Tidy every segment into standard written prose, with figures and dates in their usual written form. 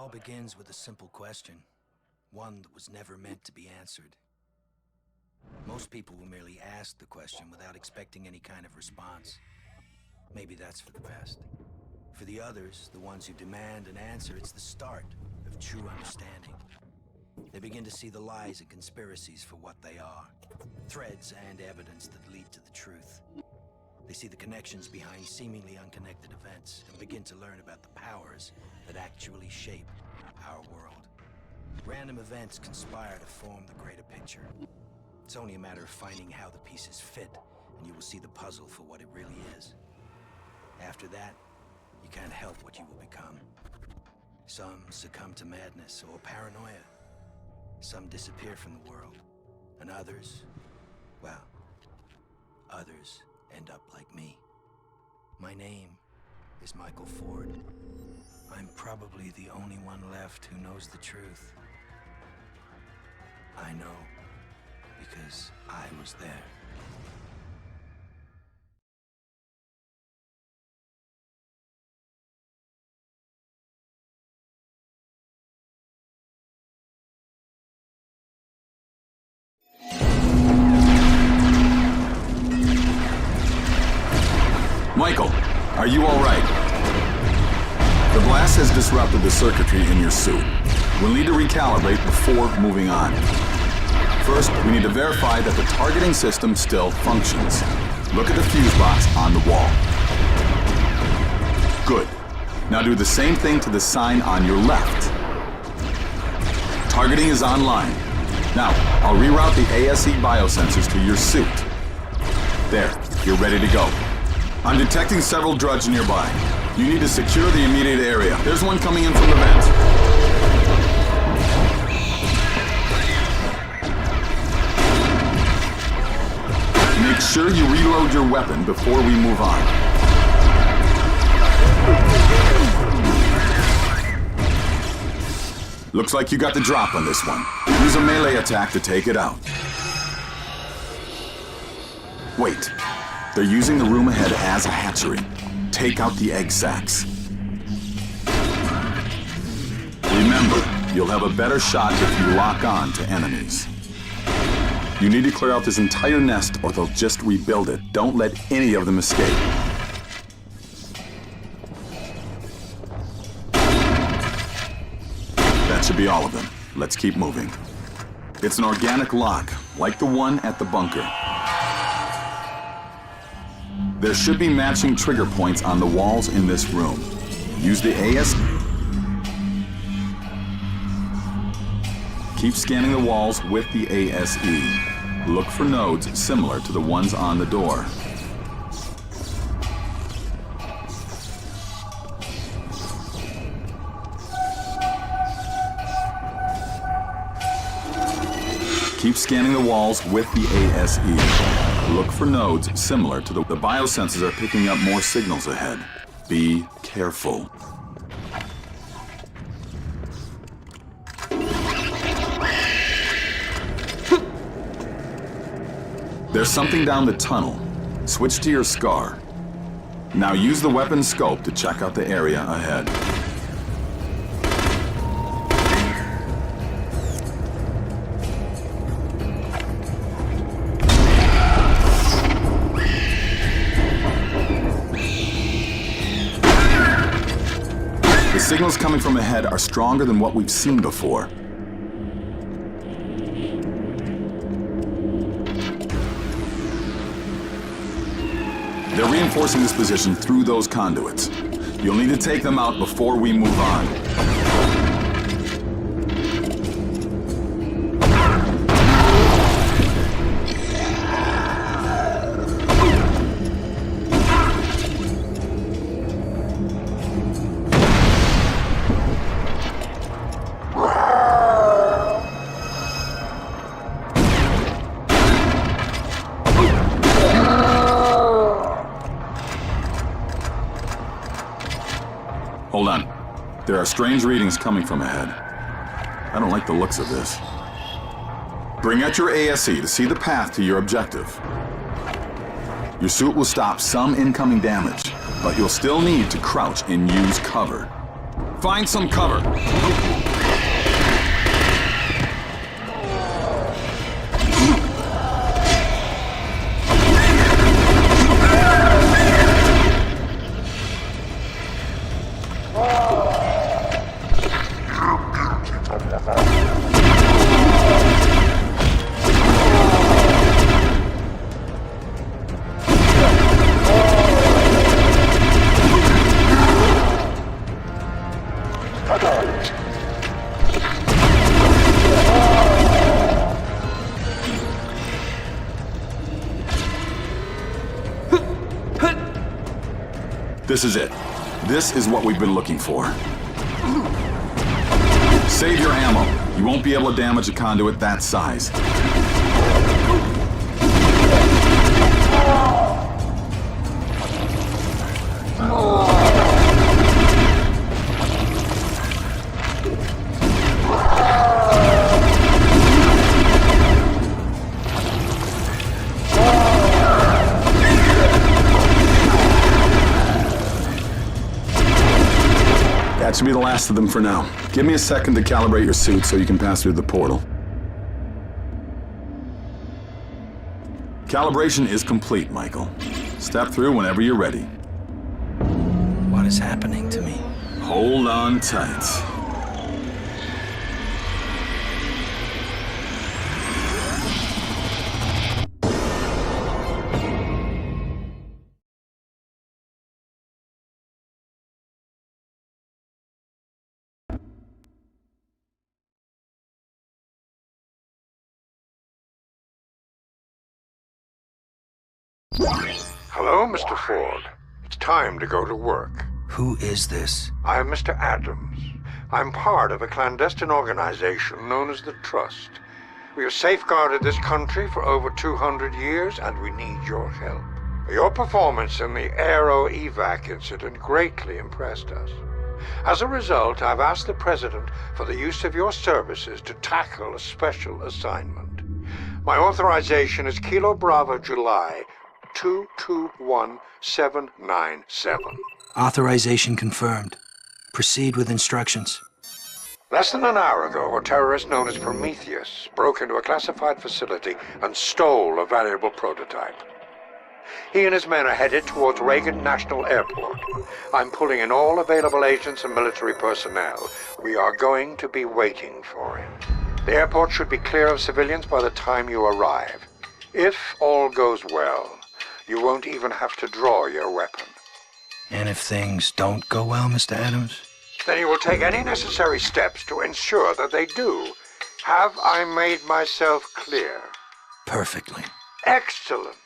all begins with a simple question, one that was never meant to be answered. Most people will merely ask the question without expecting any kind of response. Maybe that's for the best. For the others, the ones who demand an answer, it's the start of true understanding. They begin to see the lies and conspiracies for what they are, threads and evidence that lead to the truth. They see the connections behind seemingly unconnected events and begin to learn about the powers that actually shape our world. Random events conspire to form the greater picture. It's only a matter of finding how the pieces fit, and you will see the puzzle for what it really is. After that, you can't help what you will become. Some succumb to madness or paranoia. Some disappear from the world. And others, well, others end up like me. My name is Michael Ford. I'm probably the only one left who knows the truth. I know because I was there. Michael, are you all right? The blast has disrupted the circuitry in your suit. We'll need to recalibrate before moving on. First, we need to verify that the targeting system still functions. Look at the fuse box on the wall. Good. Now do the same thing to the sign on your left. Targeting is online. Now, I'll reroute the ASE biosensors to your suit. There, you're ready to go. I'm detecting several drudge nearby. You need to secure the immediate area. There's one coming in from the vent. Make sure you reload your weapon before we move on. Looks like you got the drop on this one. Use a melee attack to take it out. Wait. They're using the room ahead as a hatchery. Take out the egg sacs. Remember, you'll have a better shot if you lock on to enemies. You need to clear out this entire nest or they'll just rebuild it. Don't let any of them escape. That should be all of them. Let's keep moving. It's an organic lock, like the one at the bunker. There should be matching trigger points on the walls in this room. Use the AS. Keep scanning the walls with the ASE. Look for nodes similar to the ones on the door. Keep scanning the walls with the ASE. Look for nodes similar to the biosensors are picking up more signals ahead. Be careful. There's something down the tunnel. Switch to your SCAR. Now use the weapon scope to check out the area ahead. The signals coming from ahead are stronger than what we've seen before. They're reinforcing this position through those conduits. You'll need to take them out before we move on. Hold on. There are strange readings coming from ahead. I don't like the looks of this. Bring out your ASE to see the path to your objective. Your suit will stop some incoming damage, but you'll still need to crouch and use cover. Find some cover. This is it. This is what we've been looking for. Save your ammo. You won't be able to damage a conduit that size. That should be the last of them for now. Give me a second to calibrate your suit so you can pass through the portal. Calibration is complete, Michael. Step through whenever you're ready. What is happening to me? Hold on tight. Hello, Mr. Ford. It's time to go to work. Who is this? I am Mr. Adams. I'm part of a clandestine organization known as the Trust. We have safeguarded this country for over 200 years, and we need your help. Your performance in the Aero evac incident greatly impressed us. As a result, I've asked the President for the use of your services to tackle a special assignment. My authorization is Kilo Bravo July 221797. Authorization confirmed. Proceed with instructions. Less than an hour ago, a terrorist known as Prometheus broke into a classified facility and stole a valuable prototype. He and his men are headed towards Reagan National Airport. I'm pulling in all available agents and military personnel. We are going to be waiting for him. The airport should be clear of civilians by the time you arrive. If all goes well, you won't even have to draw your weapon. And if things don't go well, Mr. Adams? Then you will take any necessary steps to ensure that they do. Have I made myself clear? Perfectly. Excellent.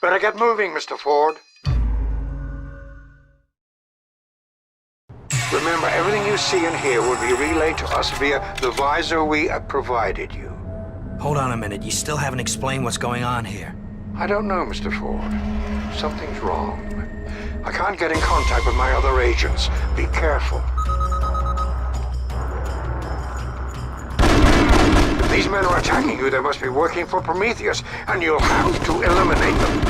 Better get moving, Mr. Ford. Remember, everything you see and hear will be relayed to us via the visor we have provided you. Hold on a minute. You still haven't explained what's going on here. I don't know, Mr. Ford. Something's wrong. I can't get in contact with my other agents. Be careful. If these men are attacking you, they must be working for Prometheus, and you'll have to eliminate them.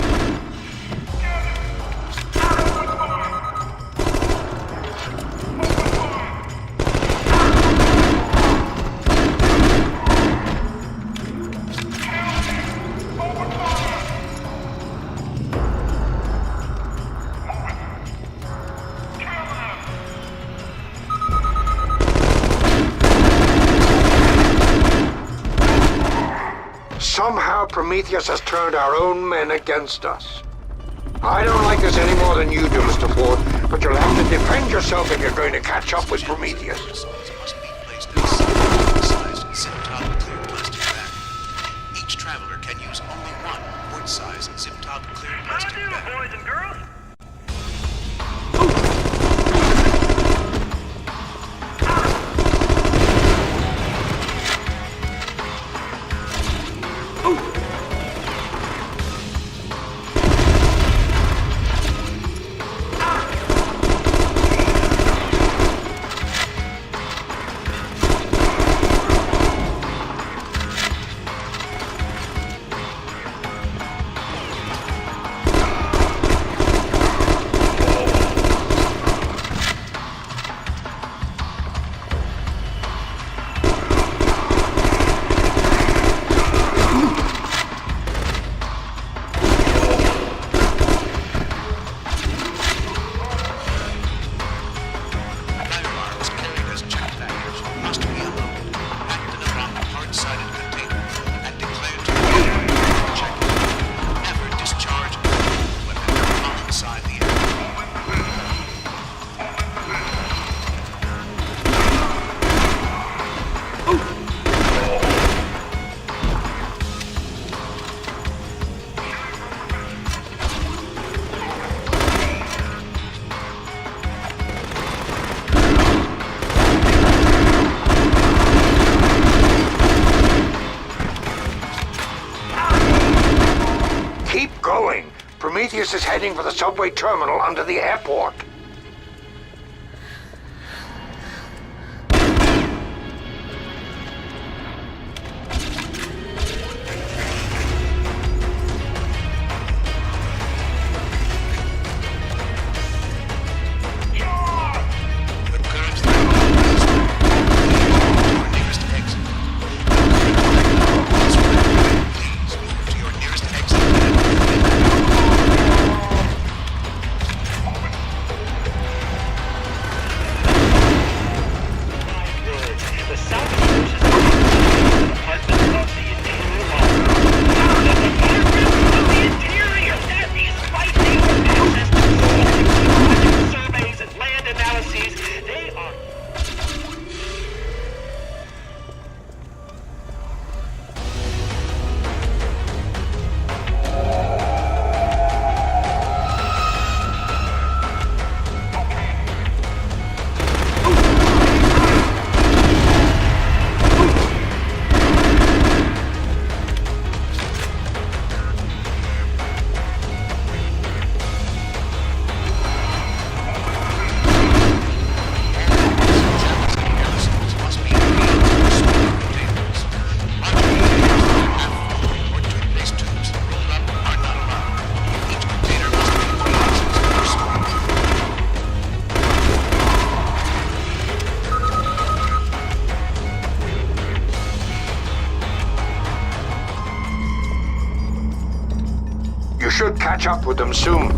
Somehow Prometheus has turned our own men against us. I don't like this any more than you do, Mr. Ford, but you'll have to defend yourself if you're going to catch up with Prometheus. Each traveler can use only one quart-sized zip-top clear plastic bag. Boys and girls? going. Prometheus is heading for the subway terminal under the airport. Should catch up with them soon.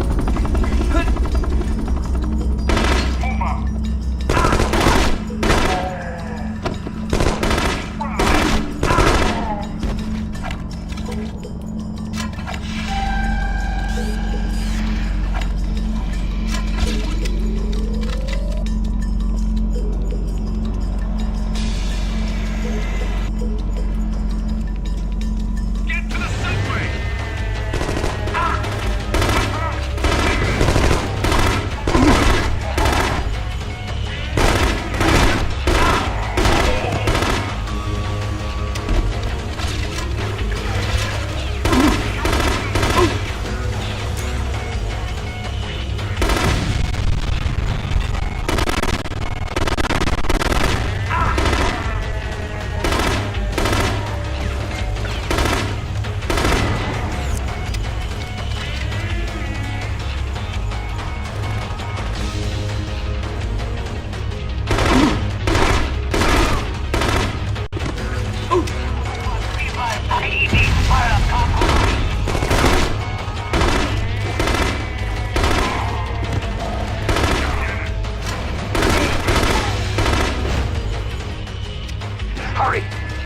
Hurry!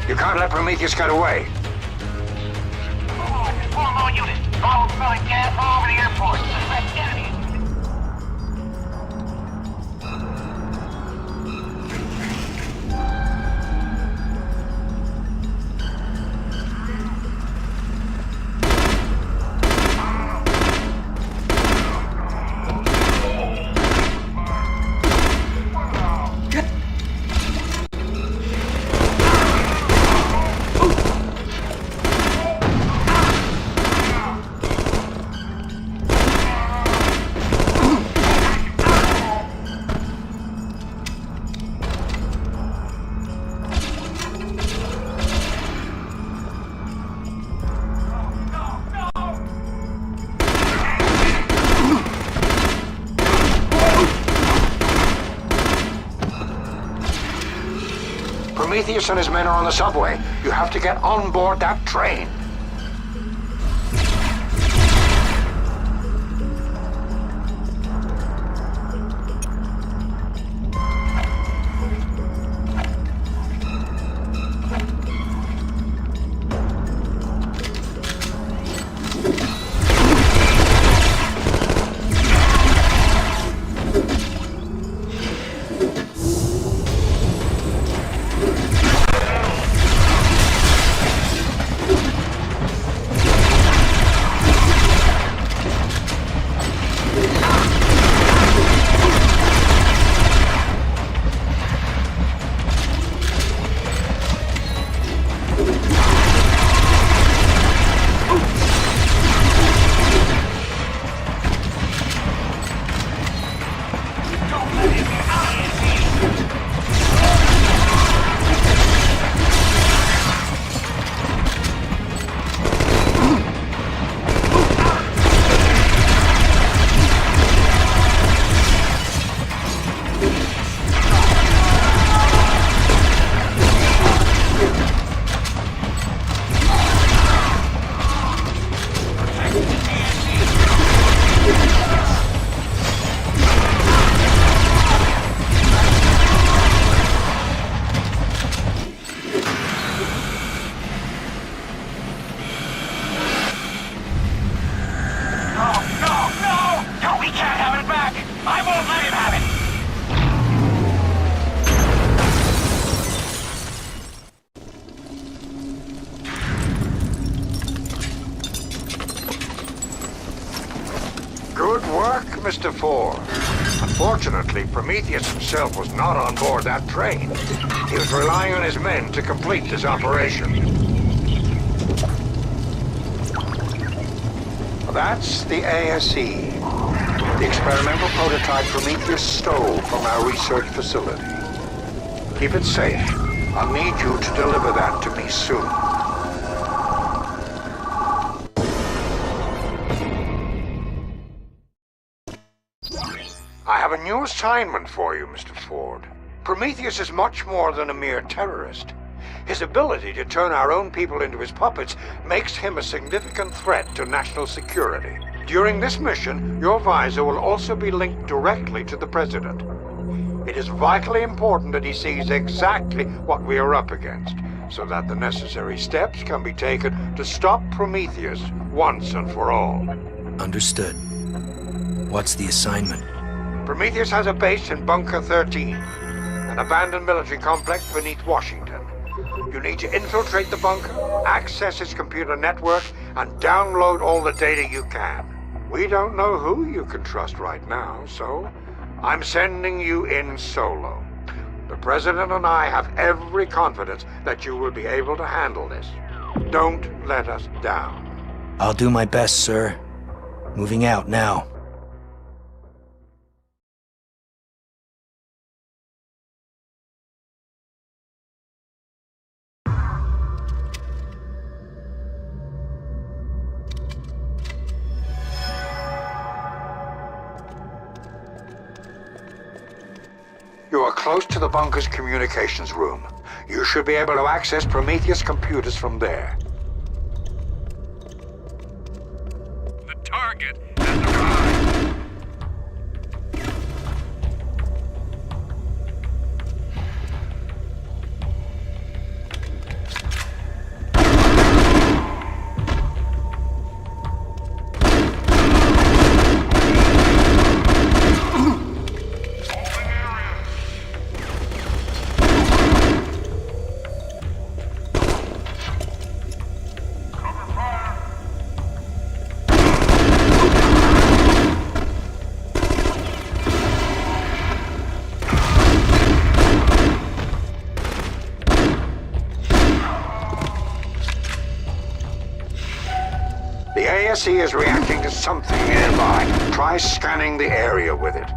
You can't let Prometheus get away. Form all units. Bottle smelling gas all over the airport. Suspect enemy. Prometheus and his men are on the subway. You have to get on board that train. Mr. Ford. Unfortunately, Prometheus himself was not on board that train. He was relying on his men to complete this operation. That's the ASE, the experimental prototype Prometheus stole from our research facility. Keep it safe. I'll need you to deliver that to me soon. I have a new assignment for you, Mr. Ford. Prometheus is much more than a mere terrorist. His ability to turn our own people into his puppets makes him a significant threat to national security. During this mission, your visor will also be linked directly to the President. It is vitally important that he sees exactly what we are up against, so that the necessary steps can be taken to stop Prometheus once and for all. Understood. What's the assignment? Prometheus has a base in Bunker 13, an abandoned military complex beneath Washington. You need to infiltrate the bunker, access its computer network, and download all the data you can. We don't know who you can trust right now, so I'm sending you in solo. The President and I have every confidence that you will be able to handle this. Don't let us down. I'll do my best, sir. Moving out now. You are close to the bunker's communications room. You should be able to access Prometheus computers from there. The target has arrived. The ASE is reacting to something nearby. Try scanning the area with it.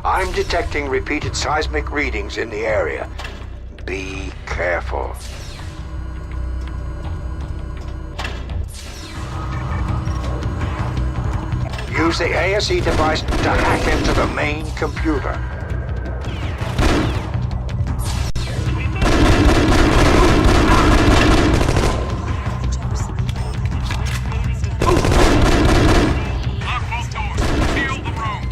I'm detecting repeated seismic readings in the area. Be careful. Use the ASE device to hack into the main computer. Lock both doors. Seal the room.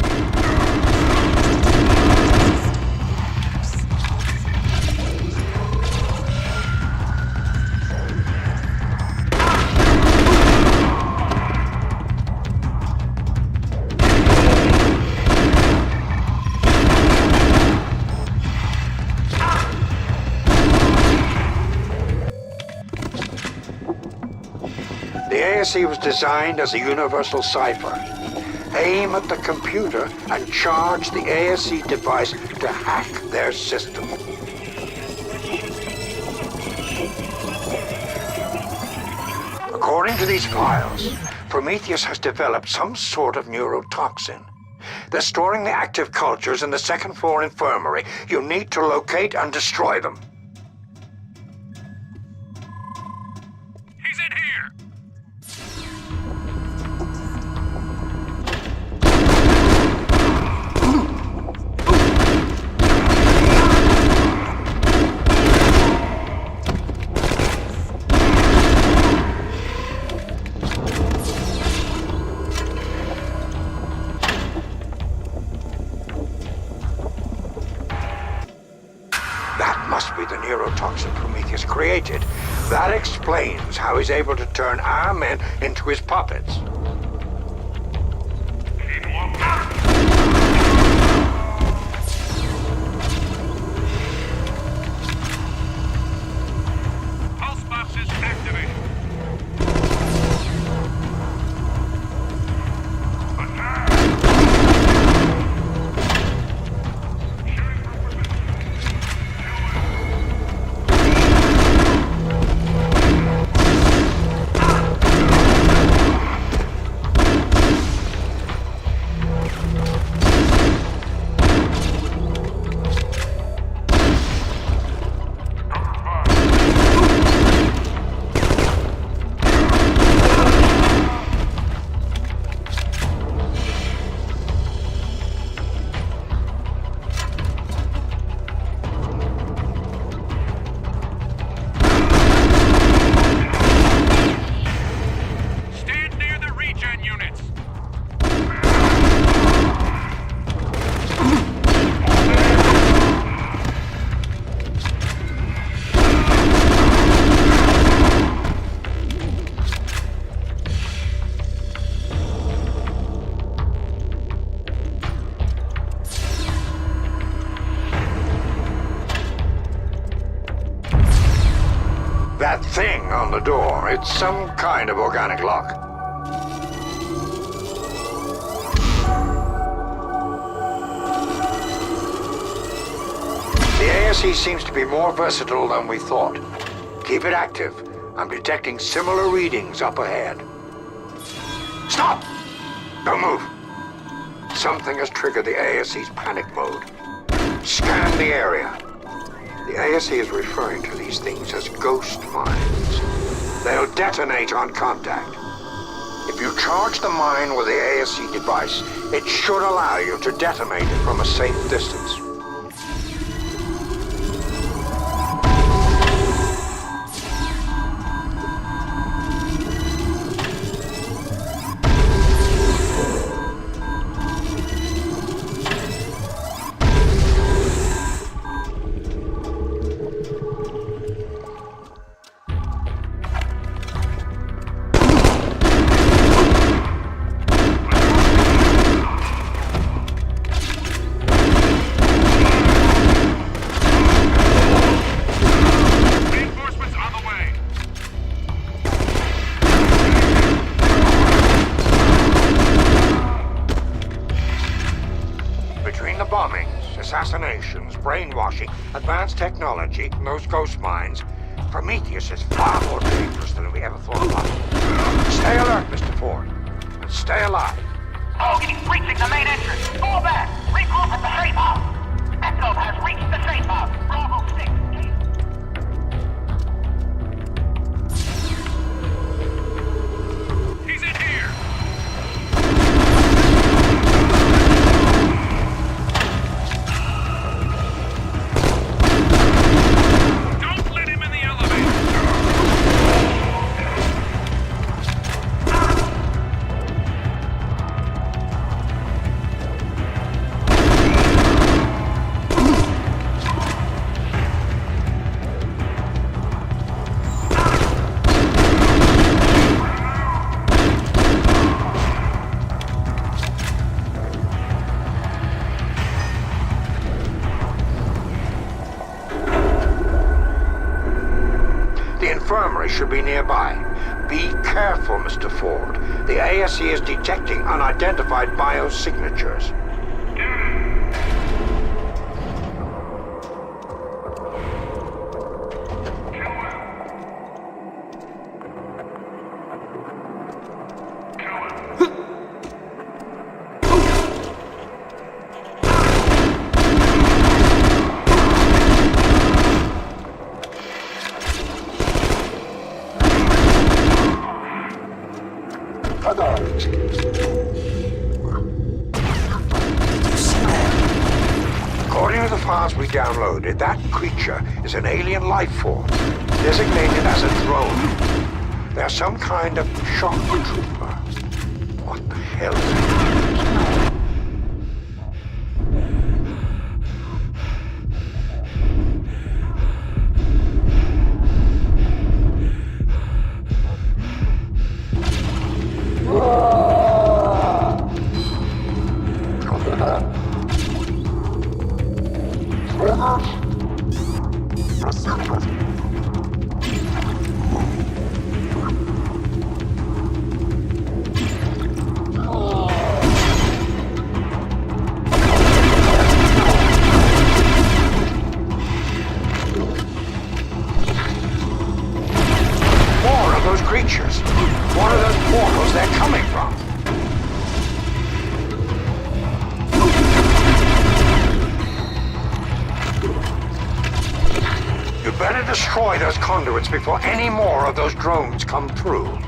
The ASE was designed as a universal cipher. Aim at the computer and charge the ASE device to hack their system. According to these files, Prometheus has developed some sort of neurotoxin. They're storing the active cultures in the second floor infirmary. You need to locate and destroy them. He's in here. That must be the neurotoxin Prometheus created. That explains how he's able to turn our men into his puppets. Pulse boxes activated. That thing on the door, it's some kind of organic lock. The ASE seems to be more versatile than we thought. Keep it active. I'm detecting similar readings up ahead. Stop! Don't move. Something has triggered the ASE's panic mode. Scan the area. The ASE is referring to these things as ghost mines. They'll detonate on contact. If you charge the mine with the ASE device, it should allow you to detonate it from a safe distance. Assassinations, brainwashing, advanced technology, and those ghost mines, Prometheus is far more dangerous than we ever thought about. Stay alert, Mr. Ford, and stay alive. Hogan is reaching the main entrance. Fall back. Regroup at the safe house. Echo has reached the safe house. Bravo 6. He's in here. Should be nearby. Be careful, Mr. Ford. The ASE is detecting unidentified biosignatures. According to the files we downloaded, that creature is an alien life form, designated as a drone. They're some kind of shock trooper. What the hell is it? Creatures. One of those portals they're coming from. You better destroy those conduits before any more of those drones come through.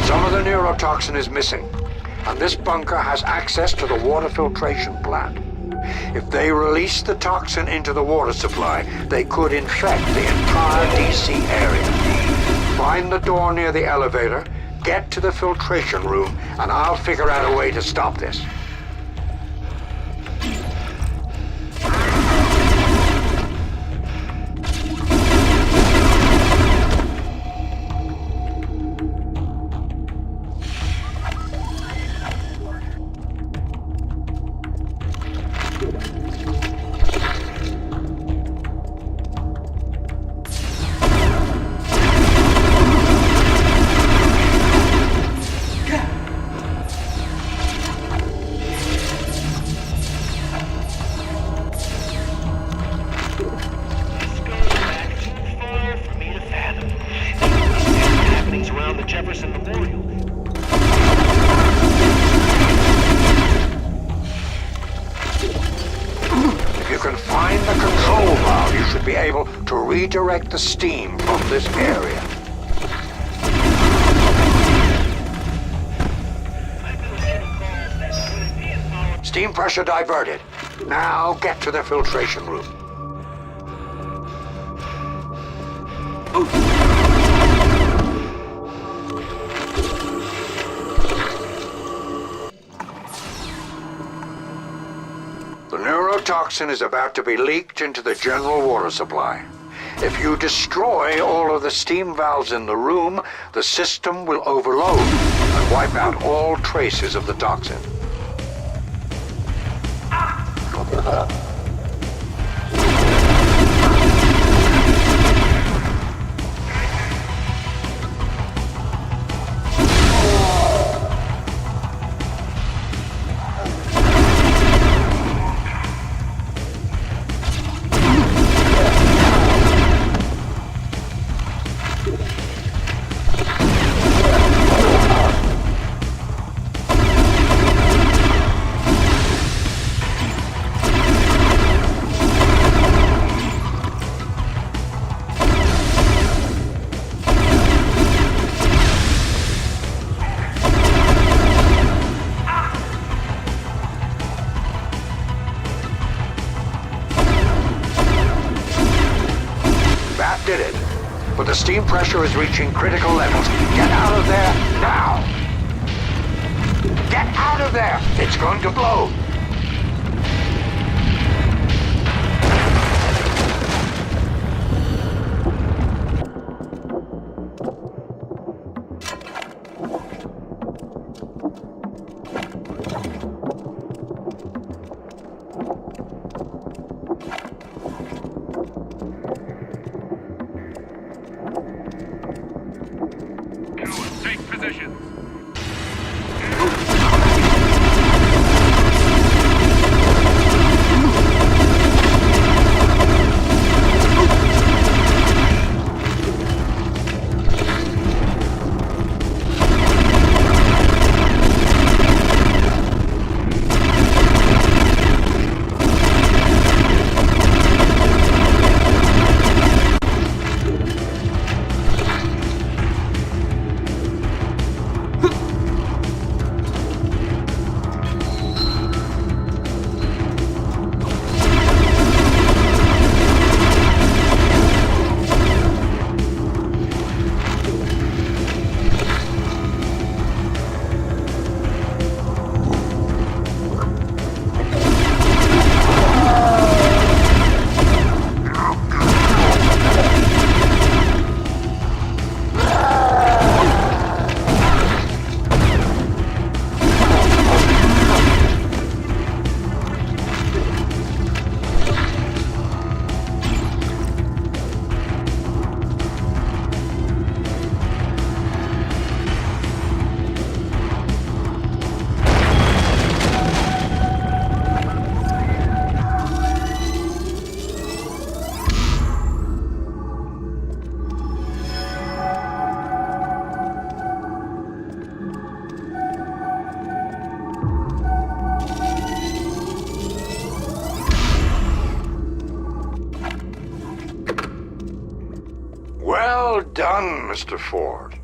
Some of the neurotoxin is missing, and this bunker has access to the water filtration plant. If they release the toxin into the water supply, they could infect the entire DC area. Find the door near the elevator, get to the filtration room, and I'll figure out a way to stop this. Redirect the steam from this area. Steam pressure diverted. Now get to the filtration room. The neurotoxin is about to be leaked into the general water supply. If you destroy all of the steam valves in the room, the system will overload and wipe out all traces of the toxin. Did it, but the steam pressure is reaching critical levels. Get out of there now! Get out of there! It's going to blow! Well done, Mr. Ford.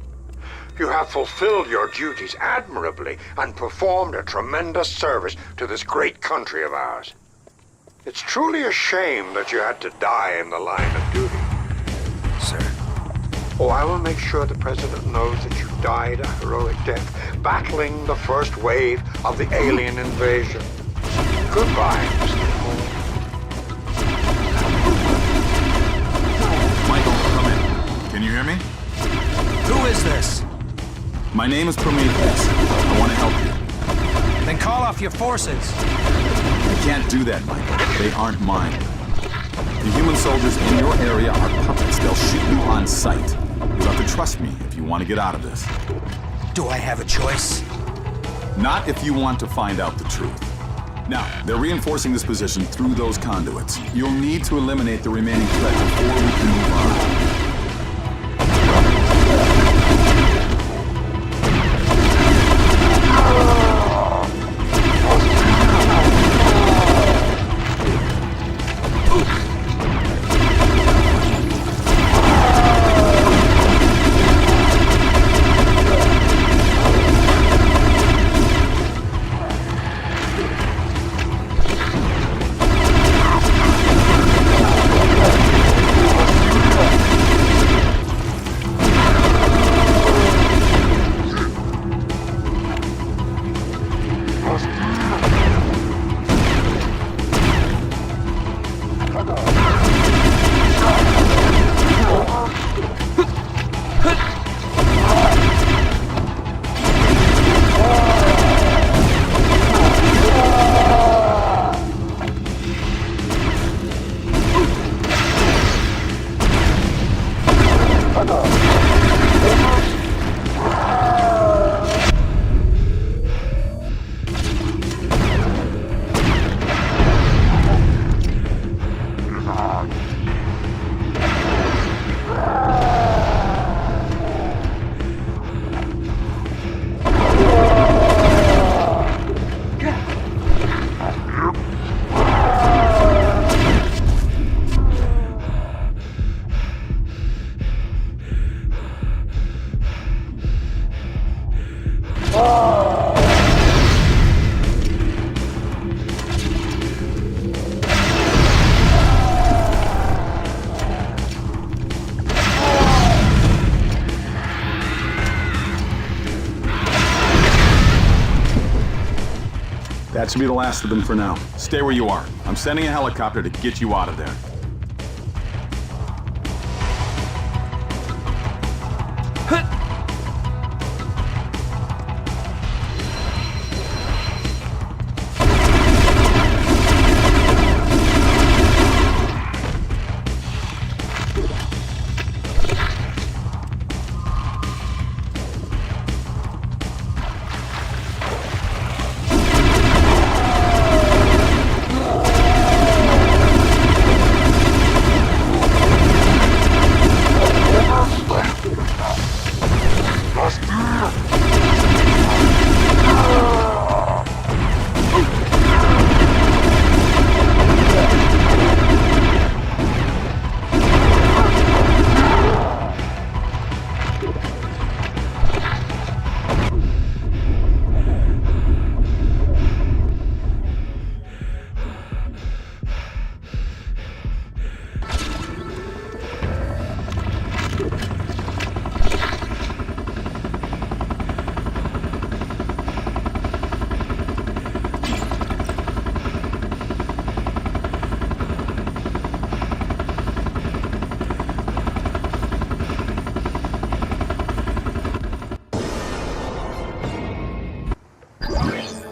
You have fulfilled your duties admirably and performed a tremendous service to this great country of ours. It's truly a shame that you had to die in the line of duty. Sir. Oh, I will make sure the President knows that you died a heroic death battling the first wave of the alien invasion. Goodbye, Mr. Ford. Michael, come in. Can you hear me? Who is this? My name is Prometheus. I want to help you. Then call off your forces. I can't do that, Michael. They aren't mine. The human soldiers in your area are puppets. They'll shoot you on sight. You'll have to trust me if you want to get out of this. Do I have a choice? Not if you want to find out the truth. Now, they're reinforcing this position through those conduits. You'll need to eliminate the remaining threat before we can move on. That should be the last of them for now. Stay where you are. I'm sending a helicopter to get you out of there.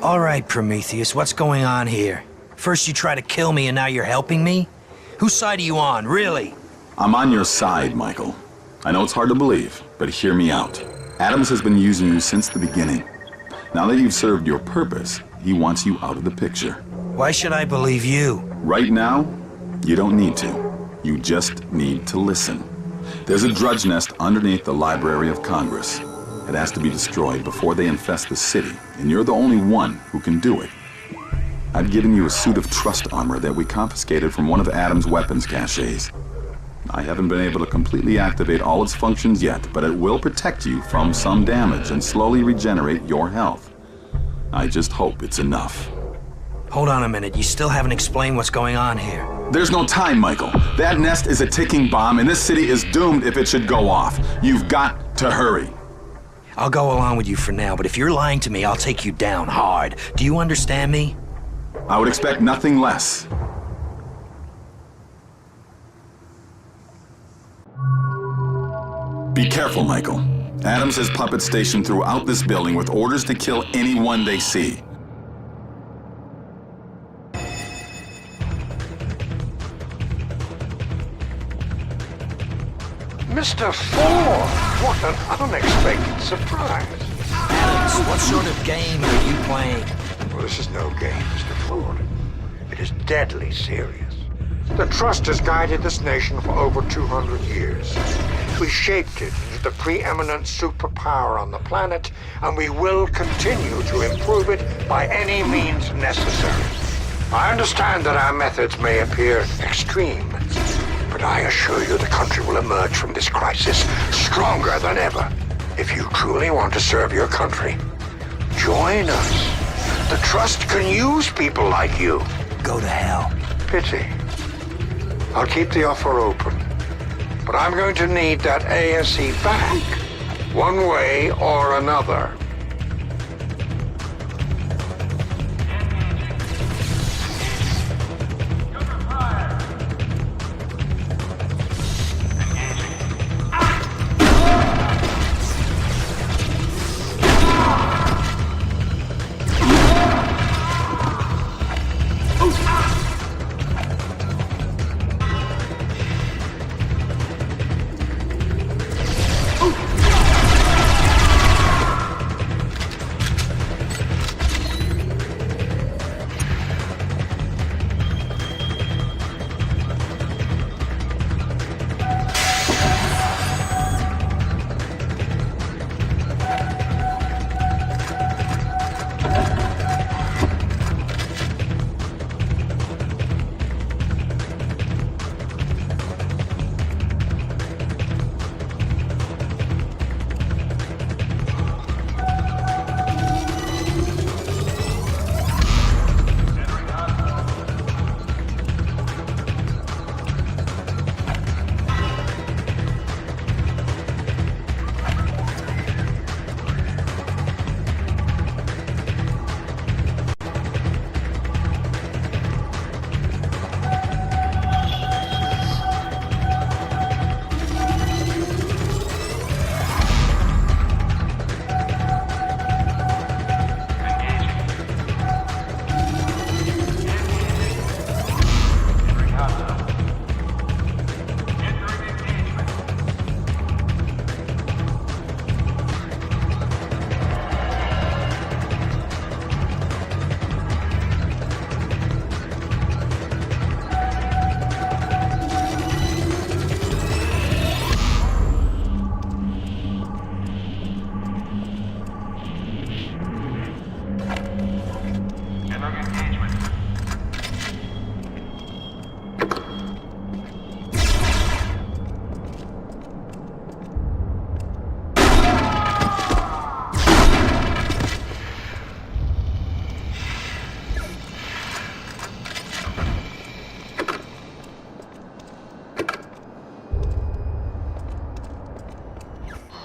All right, Prometheus, what's going on here? First you try to kill me and now you're helping me? Whose side are you on, really? I'm on your side, Michael. I know it's hard to believe, but hear me out. Adams has been using you since the beginning. Now that you've served your purpose, he wants you out of the picture. Why should I believe you? Right now, you don't need to. You just need to listen. There's a drudge nest underneath the Library of Congress. It has to be destroyed before they infest the city, and you're the only one who can do it. I've given you a suit of trust armor that we confiscated from one of Adam's weapons caches. I haven't been able to completely activate all its functions yet, but it will protect you from some damage and slowly regenerate your health. I just hope it's enough. Hold on a minute, you still haven't explained what's going on here. There's no time, Michael. That nest is a ticking bomb, and this city is doomed if it should go off. You've got to hurry. I'll go along with you for now, but if you're lying to me, I'll take you down hard. Do you understand me? I would expect nothing less. Be careful, Michael. Adams has puppets stationed throughout this building with orders to kill anyone they see. Mr. Ford, what an unexpected surprise. Adams, what sort of game are you playing? Well, this is no game, Mr. Ford. It is deadly serious. The Trust has guided this nation for over 200 years. We shaped it into the preeminent superpower on the planet, and we will continue to improve it by any means necessary. I understand that our methods may appear extreme, but I assure you the country will emerge from this crisis stronger than ever. If you truly want to serve your country, join us. The Trust can use people like you. Go to hell. Pity. I'll keep the offer open, but I'm going to need that ASE back, one way or another.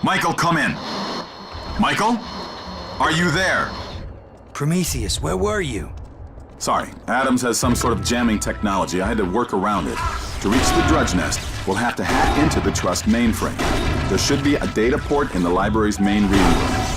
Michael, come in. Michael? Are you there? Prometheus, where were you? Sorry, Adams has some sort of jamming technology. I had to work around it. To reach the Drudge Nest, we'll have to hack into the Trust mainframe. There should be a data port in the library's main reading room.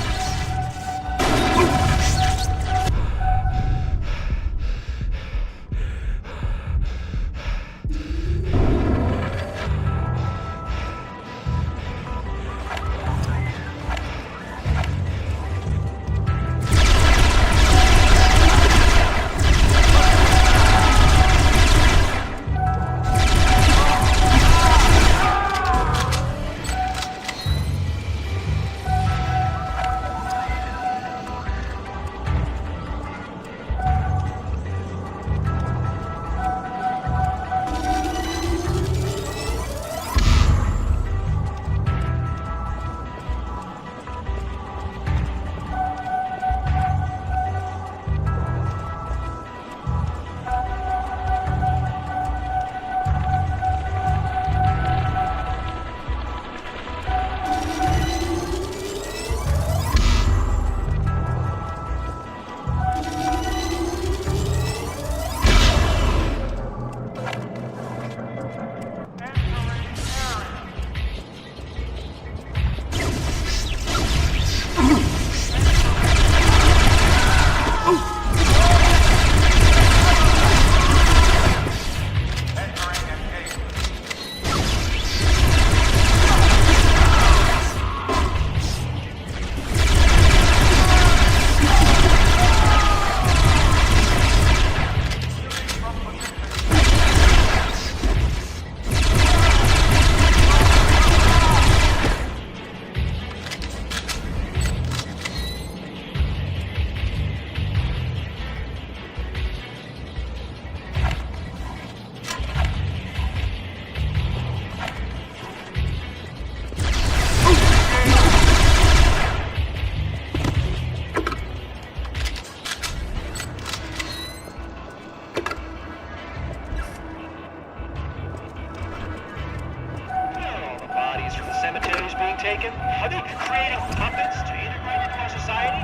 taken? Are they creating puppets to integrate into our society?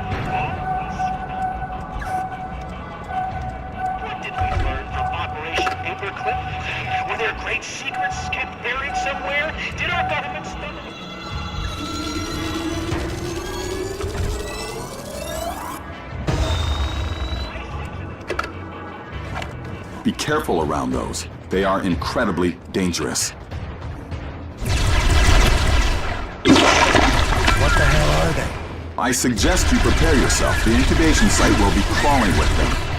What did we learn from Operation Paperclip? Were there great secrets kept buried somewhere? Did our government spend any... Be careful around those. They are incredibly dangerous. What the hell are they? I suggest you prepare yourself. The incubation site will be crawling with them.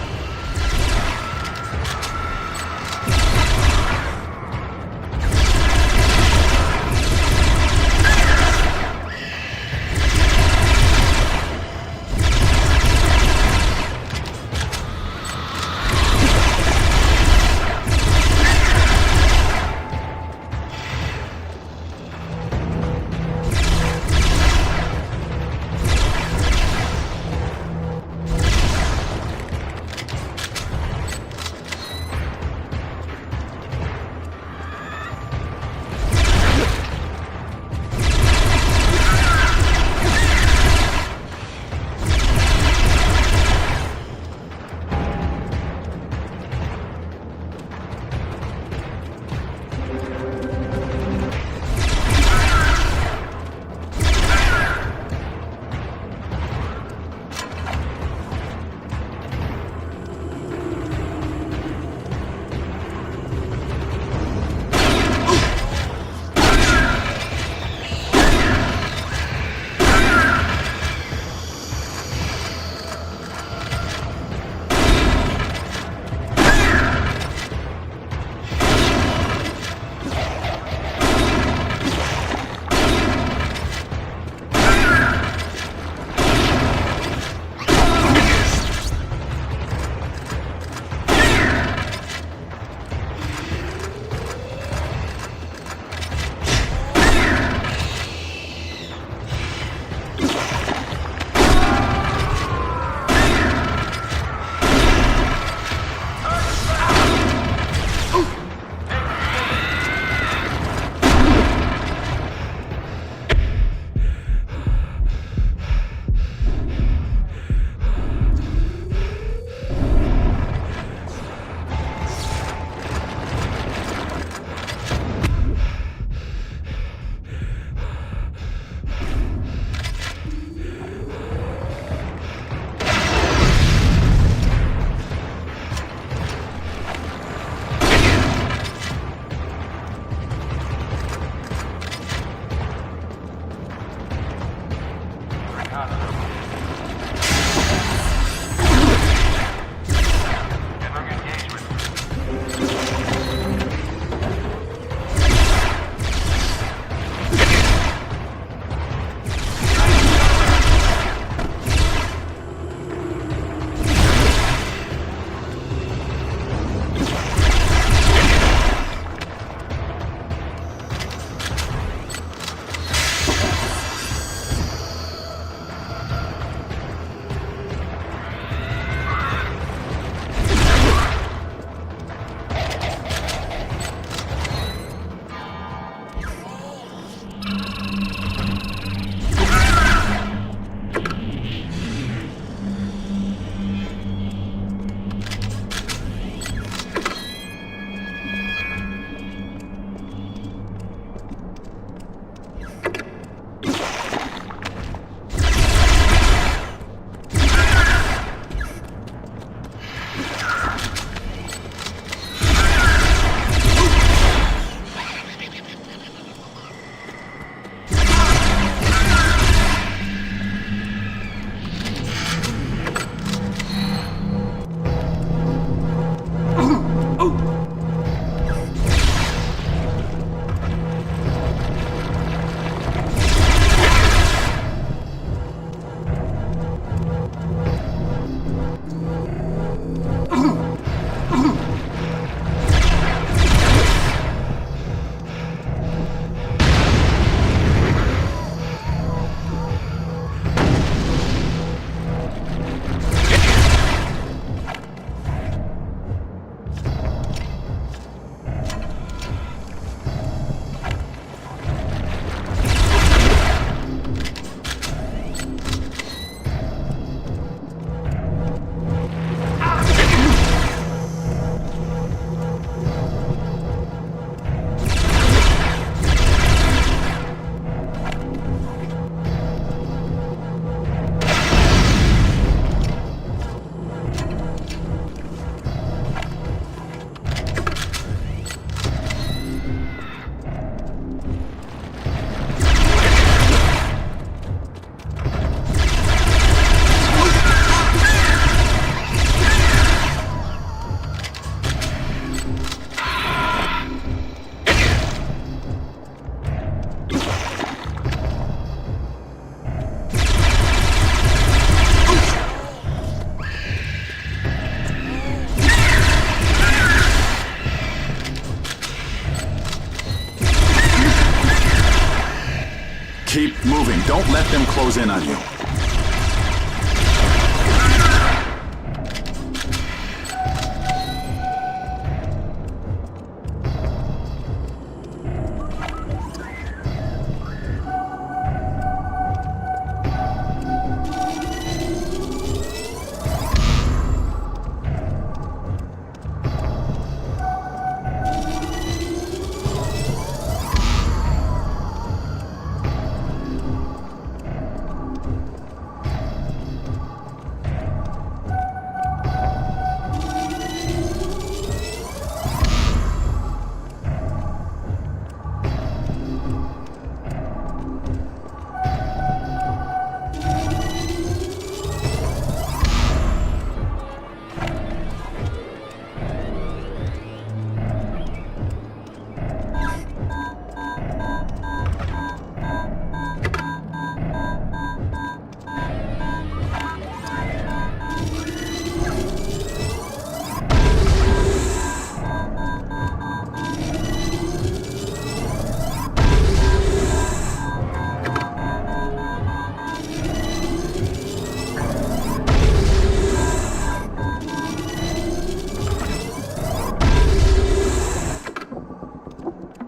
moving. Don't let them close in on you.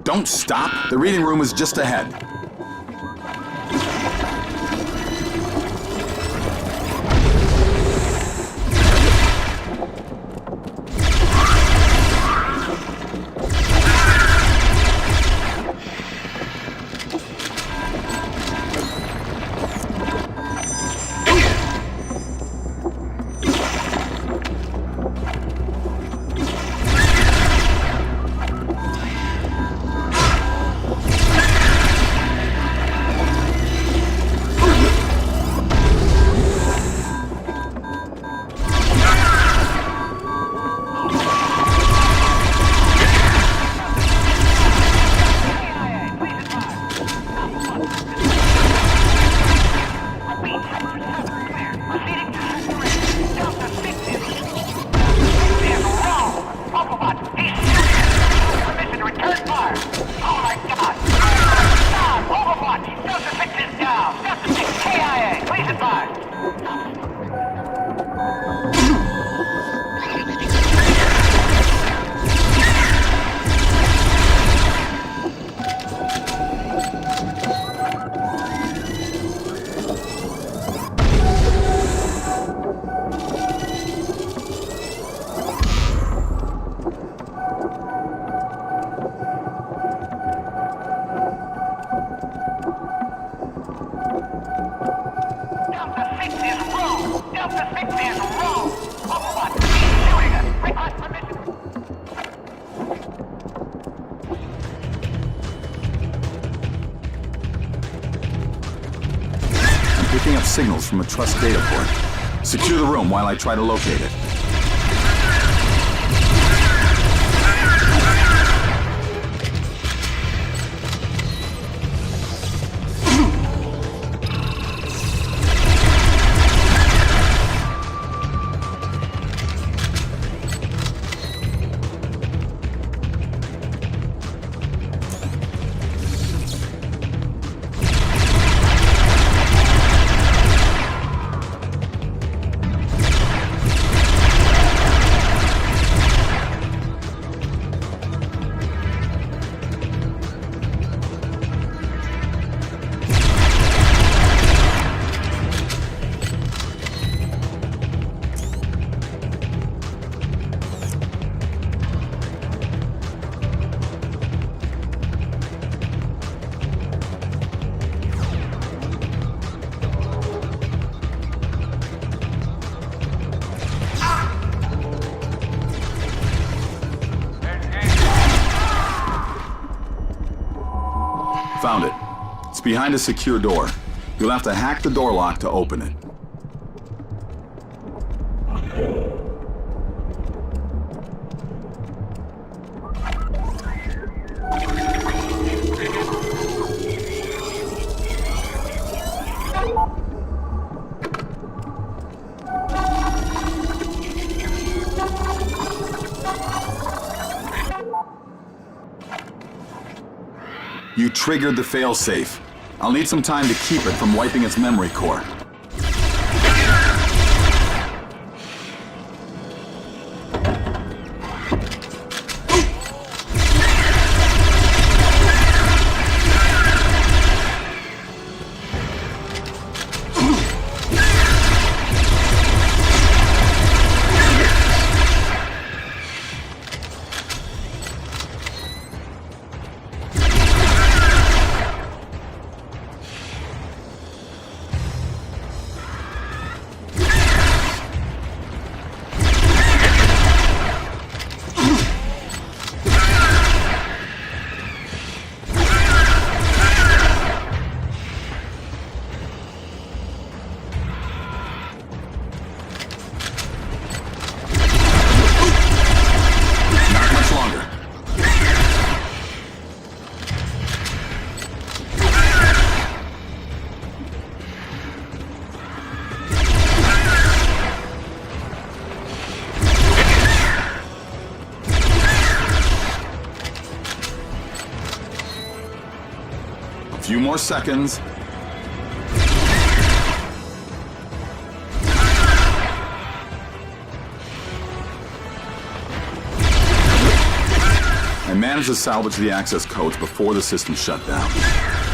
Don't stop. The reading room is just ahead. Picking up signals from a trust data port. Secure the room while I try to locate it. Found it. It's behind a secure door. You'll have to hack the door lock to open it. You triggered the failsafe. I'll need some time to keep it from wiping its memory core. Few more seconds. I managed to salvage the access codes before the system shut down.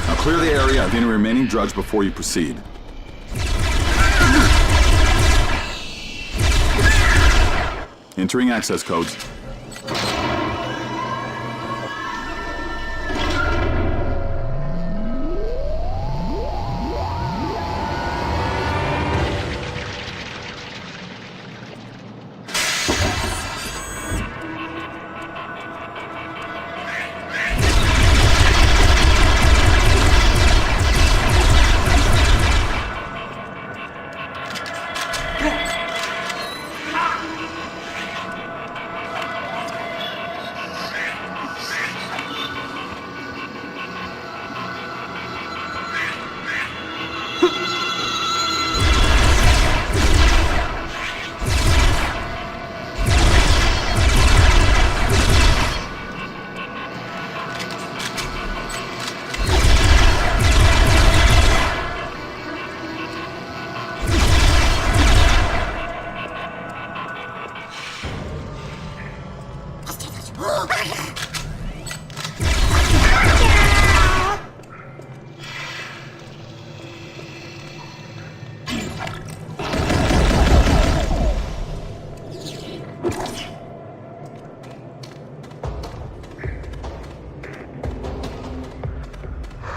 Now clear the area of any remaining drugs before you proceed. Entering access codes.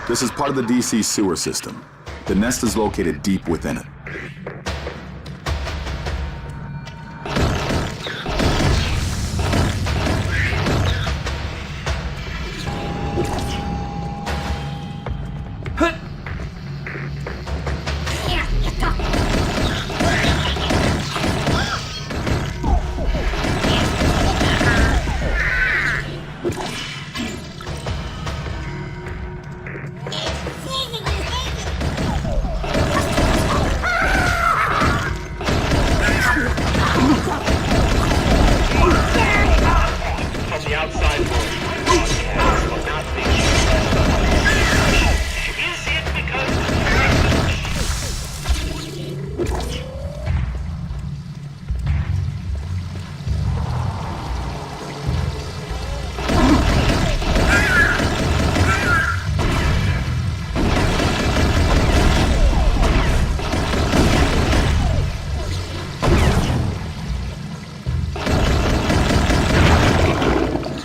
This is part of the DC sewer system. The nest is located deep within it.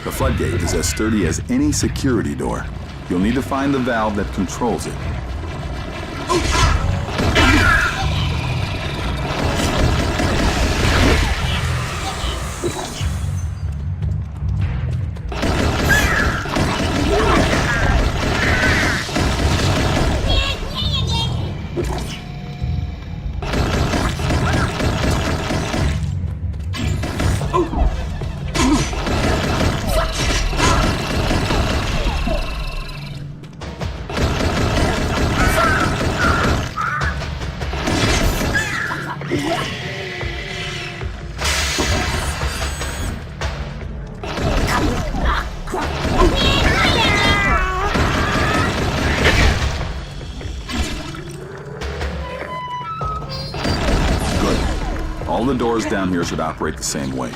The floodgate is as sturdy as any security door. You'll need to find the valve that controls it. All the doors down here should operate the same way.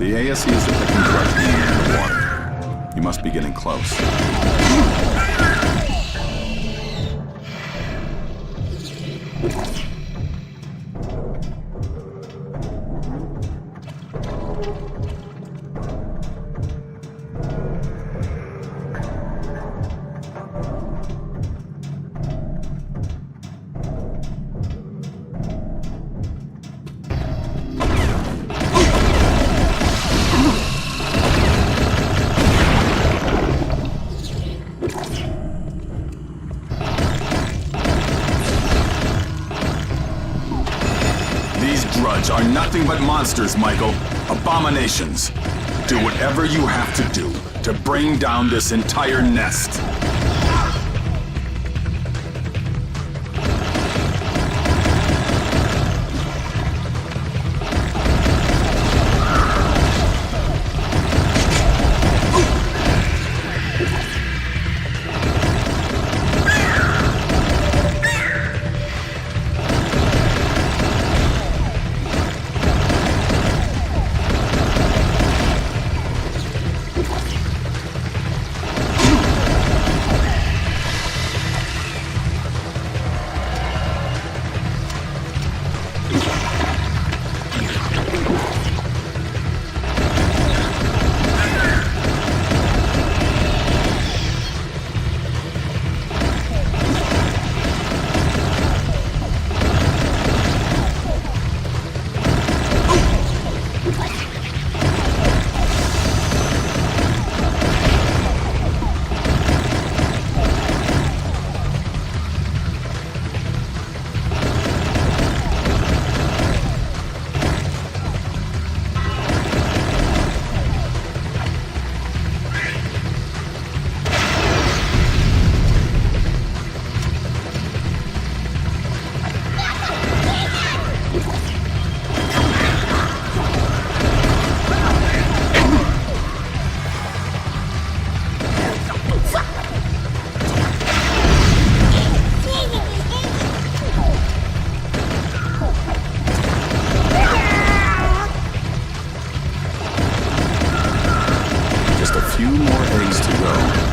The ASE is detecting directly in the water. You must be getting close. Are nothing but monsters, Michael. Abominations. Do whatever you have to do to bring down this entire nest. few more eggs to go.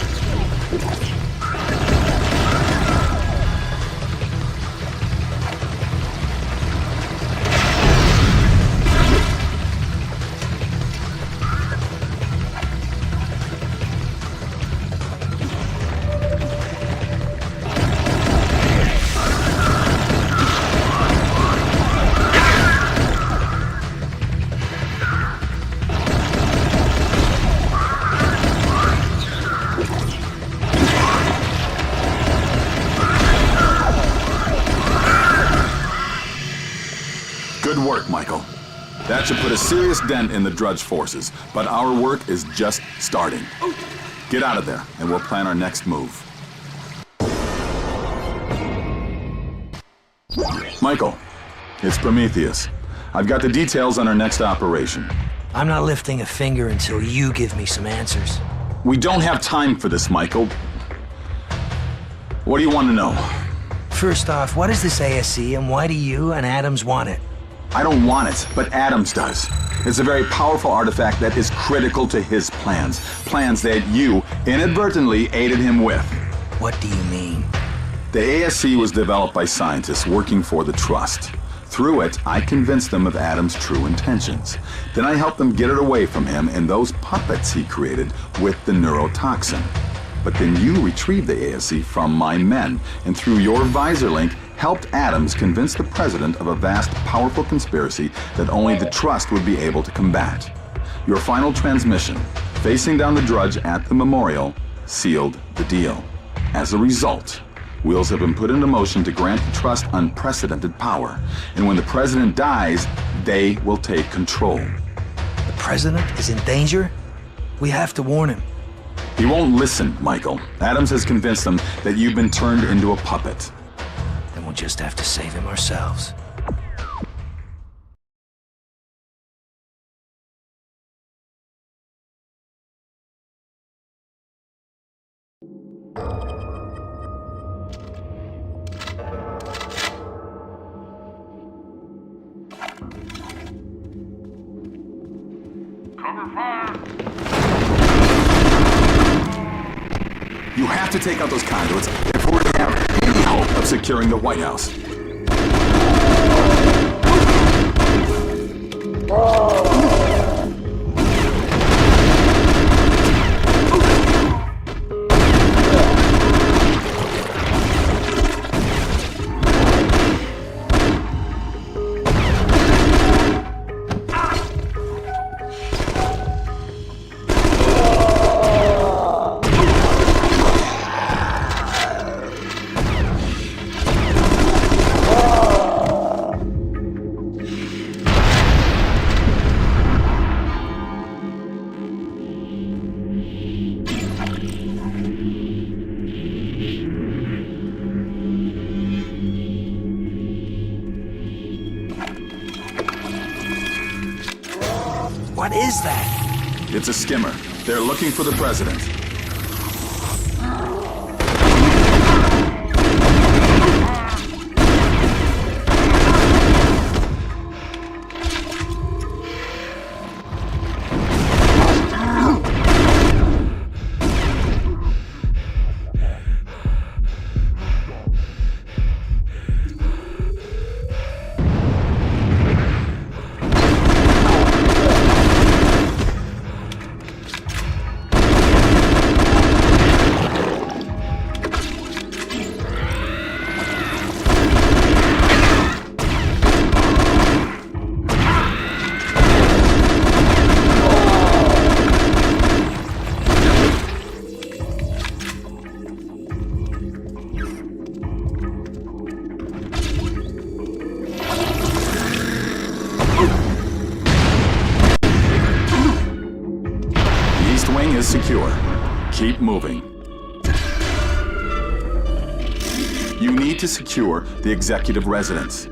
Good work, Michael. That should put a serious dent in the Drudge forces, but our work is just starting. Get out of there, and we'll plan our next move. Michael, it's Prometheus. I've got the details on our next operation. I'm not lifting a finger until you give me some answers. We don't have time for this, Michael. What do you want to know? First off, what is this ASC and why do you and Adams want it? I don't want it, but Adams does. It's a very powerful artifact that is critical to his plans. Plans that you inadvertently aided him with. What do you mean? The ASC was developed by scientists working for the Trust. Through it, I convinced them of Adams' true intentions. Then I helped them get it away from him and those puppets he created with the neurotoxin. But then you retrieved the ASC from my men, and through your visor link, helped Adams convince the president of a vast, powerful conspiracy that only the Trust would be able to combat. Your final transmission, facing down the Drudge at the memorial, sealed the deal. As a result, wheels have been put into motion to grant the Trust unprecedented power. And when the president dies, they will take control. The president is in danger? We have to warn him. He won't listen, Michael. Adams has convinced him that you've been turned into a puppet. Then we'll just have to save him ourselves. Cover fire! You have to take out those conduits if we're to have any hope of securing the White House. What is that? It's a skimmer. They're looking for the president. Secure. Keep moving. You need to secure the executive residence.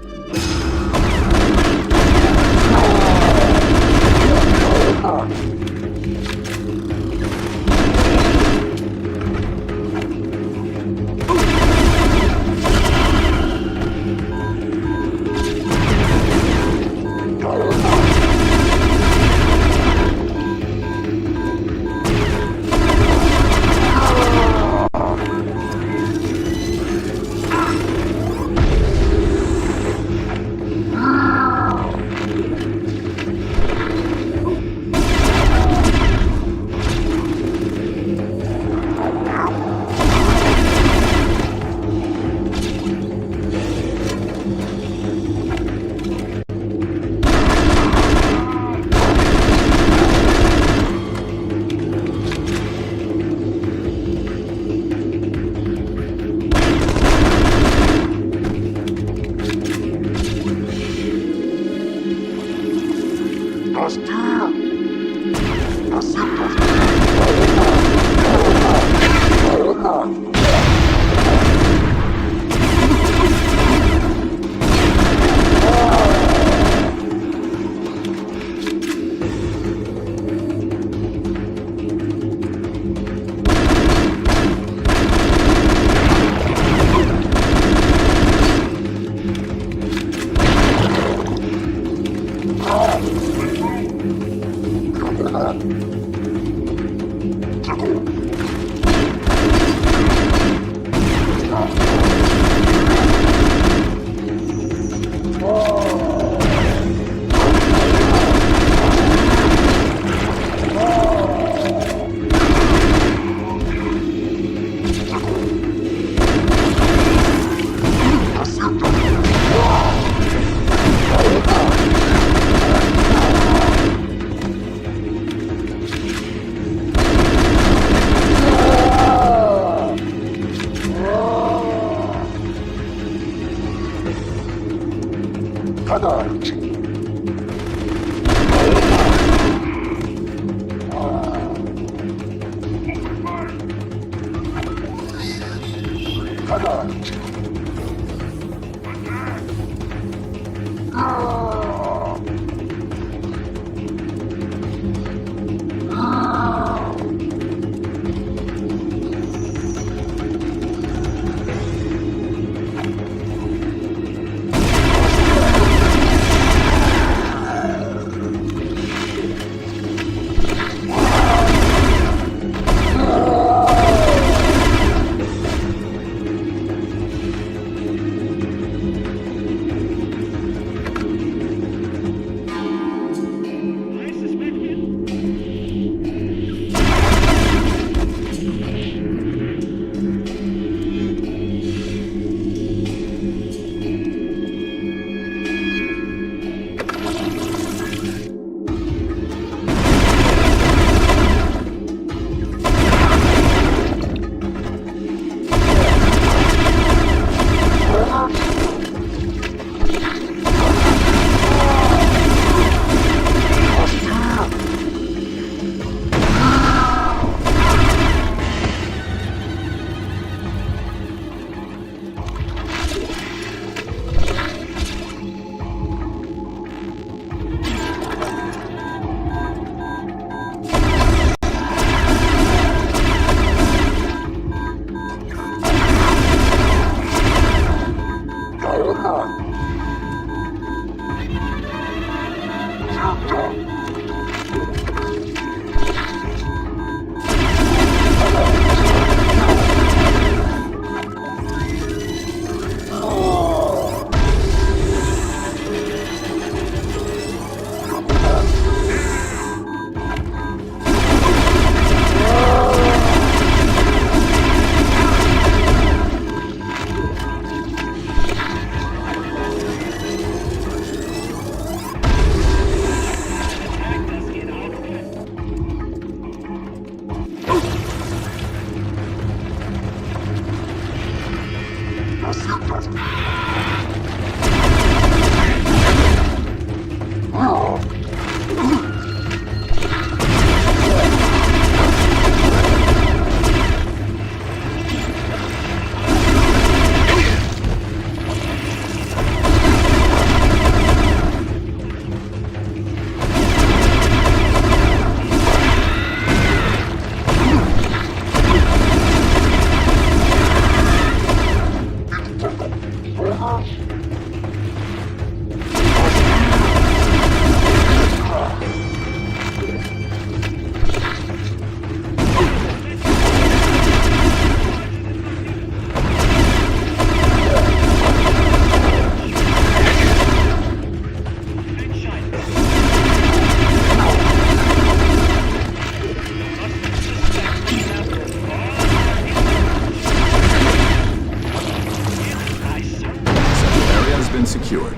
Secured.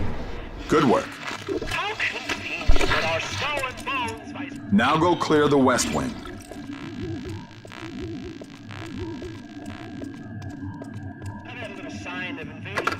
Good work. How convenient that our skull and bones vice. Now go clear the west wing. I've had a little sign of invasion.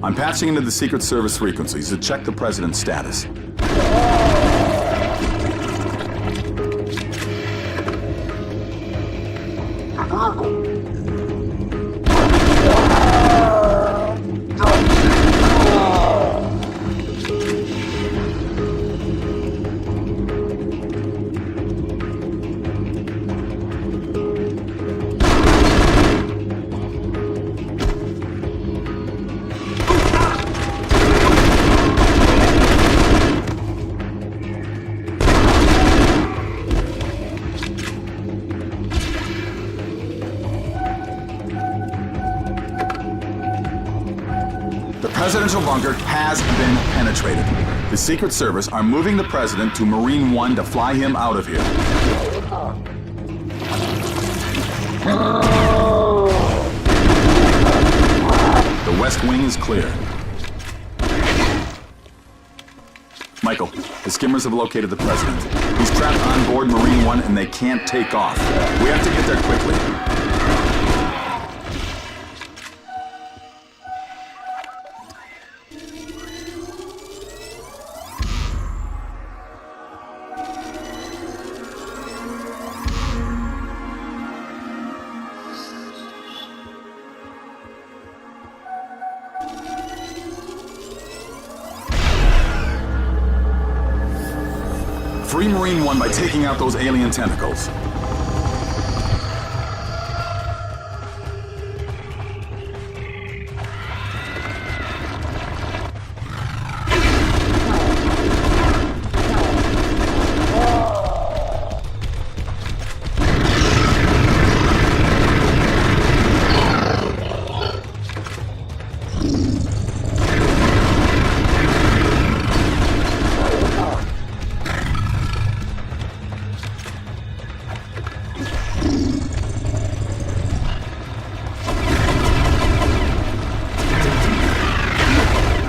I'm patching into the Secret Service frequencies to check the President's status. The presidential bunker has been penetrated. The Secret Service are moving the president to Marine One to fly him out of here. The West Wing is clear. Michael, the skimmers have located the president. He's trapped on board Marine One and they can't take off. We have to get there quickly. Free Marine One by taking out those alien tentacles.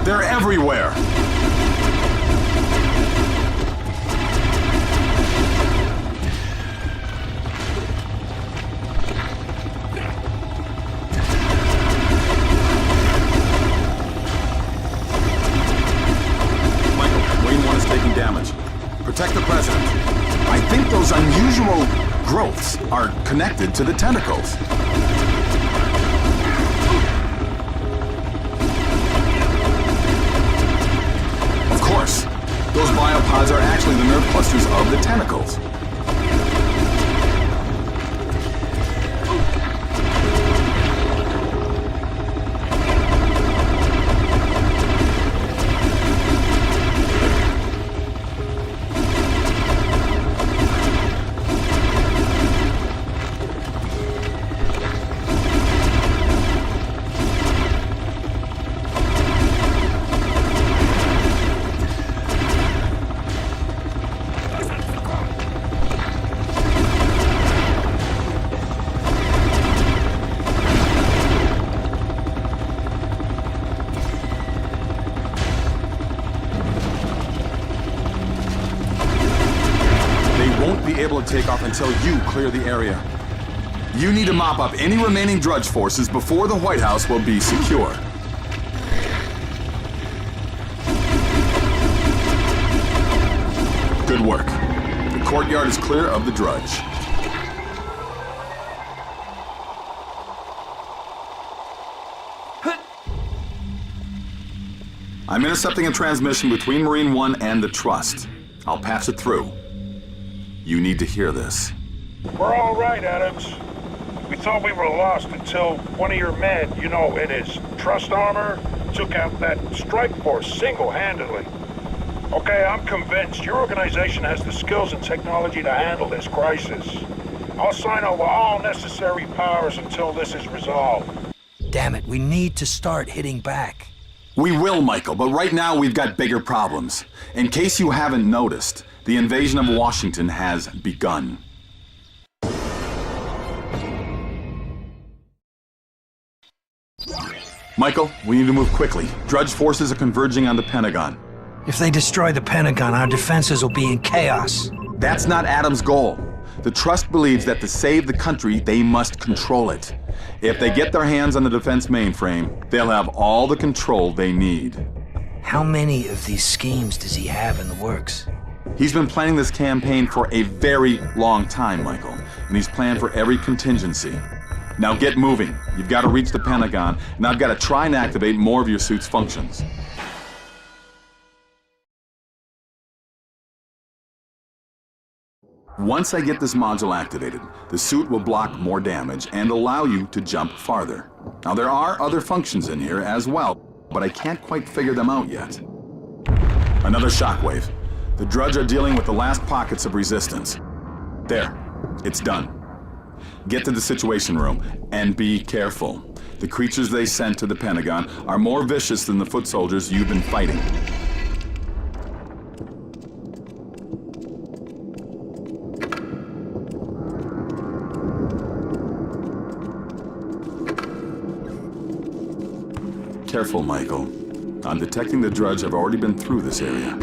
They're everywhere! Michael, Marine One is taking damage. Protect the president. I think those unusual growths are connected to the tentacles. Those biopods are actually the nerve clusters of the tentacles. Able to take off until you clear the area. You need to mop up any remaining drudge forces before the White House will be secure. Good work. The courtyard is clear of the drudge. I'm intercepting a transmission between Marine One and the Trust. I'll patch it through. You need to hear this. We're all right, Adams. We thought we were lost until one of your men, you know, in his trust armor, took out that strike force single-handedly. Okay, I'm convinced your organization has the skills and technology to handle this crisis. I'll sign over all necessary powers until this is resolved. Damn it, we need to start hitting back. We will, Michael, but right now we've got bigger problems. In case you haven't noticed, the invasion of Washington has begun. Michael, we need to move quickly. Drudge forces are converging on the Pentagon. If they destroy the Pentagon, our defenses will be in chaos. That's not Adams' goal. The Trust believes that to save the country, they must control it. If they get their hands on the defense mainframe, they'll have all the control they need. How many of these schemes does he have in the works? He's been planning this campaign for a very long time, Michael, and he's planned for every contingency. Now get moving. You've got to reach the Pentagon, and I've got to try and activate more of your suit's functions. Once I get this module activated, the suit will block more damage and allow you to jump farther. Now there are other functions in here as well, but I can't quite figure them out yet. Another shockwave. The Drudge are dealing with the last pockets of resistance. There, it's done. Get to the Situation Room, and be careful. The creatures they sent to the Pentagon are more vicious than the foot soldiers you've been fighting. Careful, Michael. I'm detecting the Drudge have already been through this area.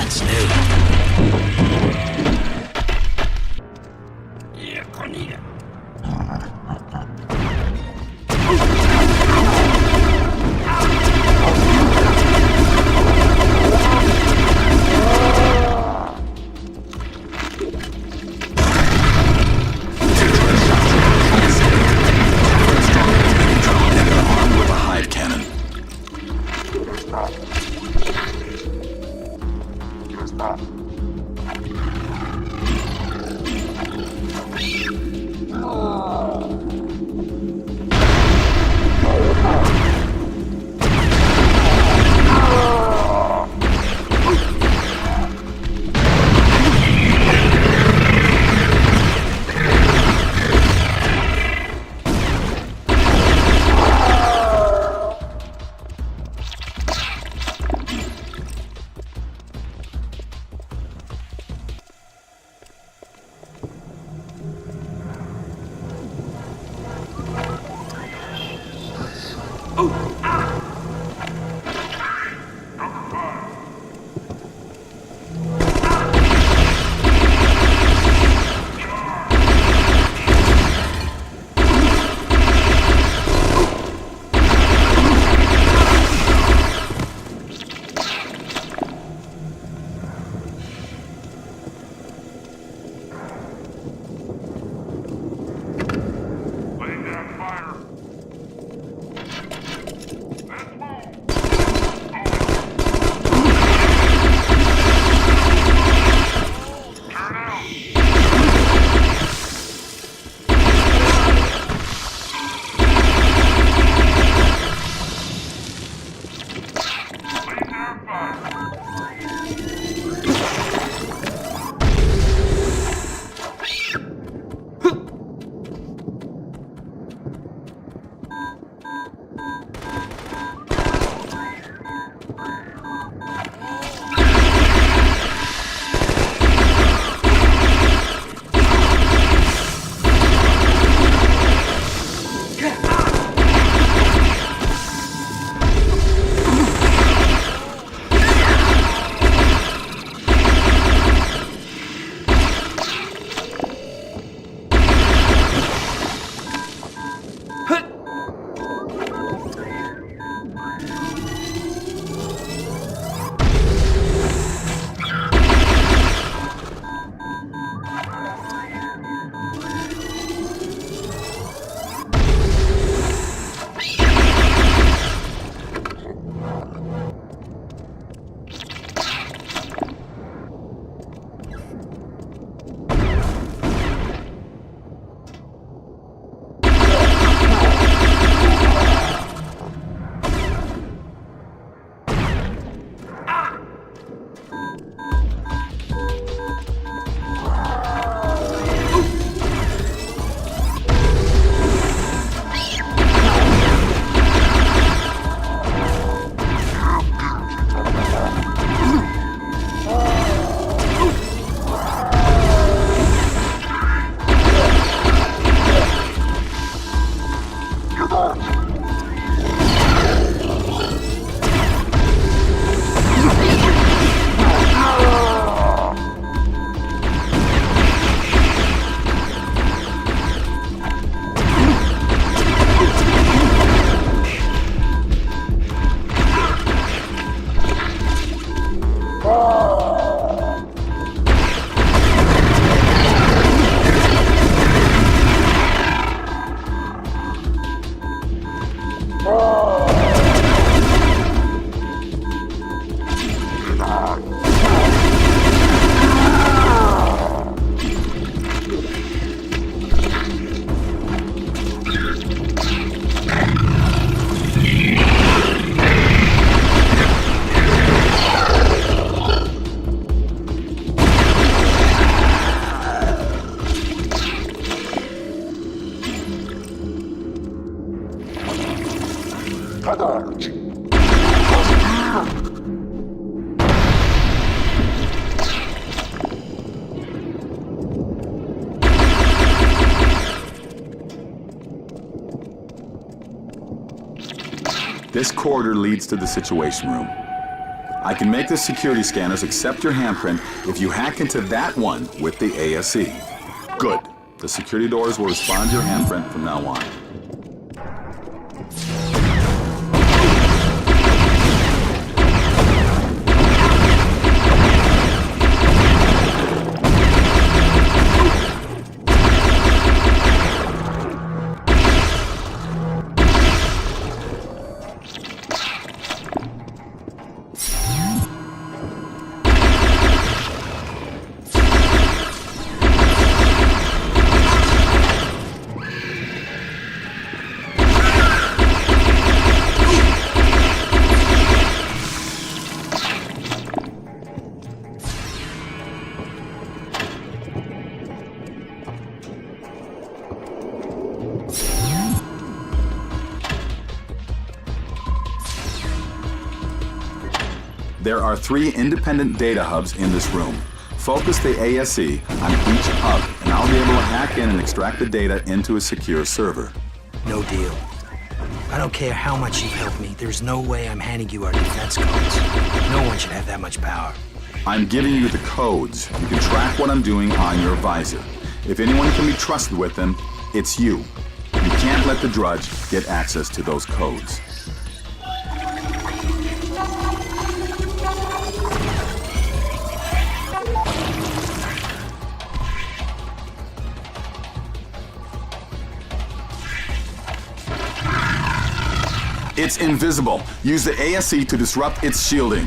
That's new. Armed with a hide cannon. This corridor leads to the Situation Room. I can make the security scanners accept your handprint if you hack into that one with the ASE. Good. The security doors will respond to your handprint from now on. There are 3 independent data hubs in this room. Focus the ASE on each hub, and I'll be able to hack in and extract the data into a secure server. No deal. I don't care how much you've helped me. There's no way I'm handing you our defense codes. No one should have that much power. I'm giving you the codes. You can track what I'm doing on your visor. If anyone can be trusted with them, it's you. You can't let the Drudge get access to those codes. It's invisible. Use the ASE to disrupt its shielding.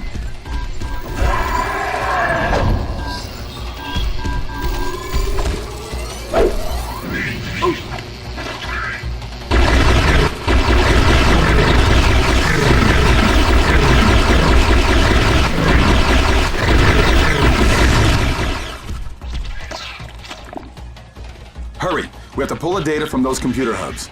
Hurry! We have to pull the data from those computer hubs.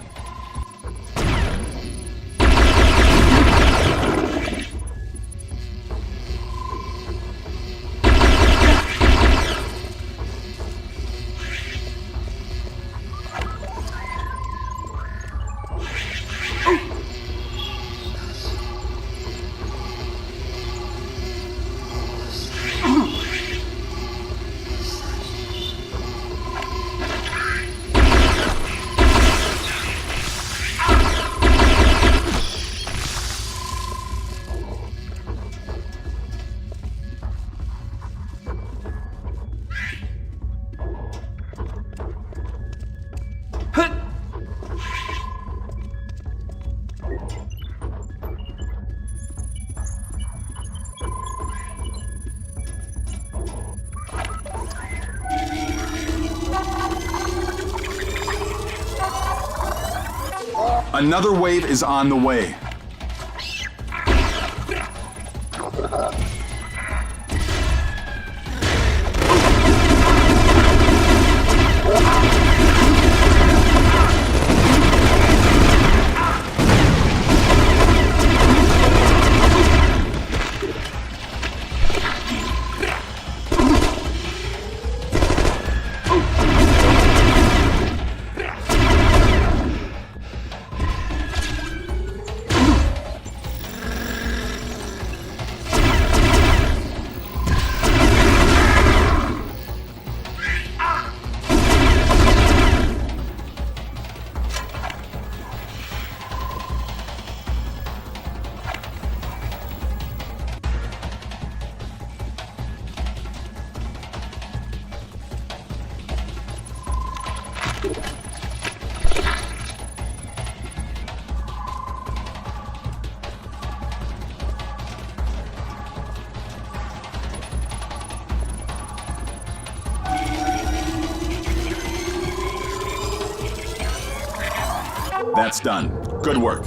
Another wave is on the way. That's done. Good work.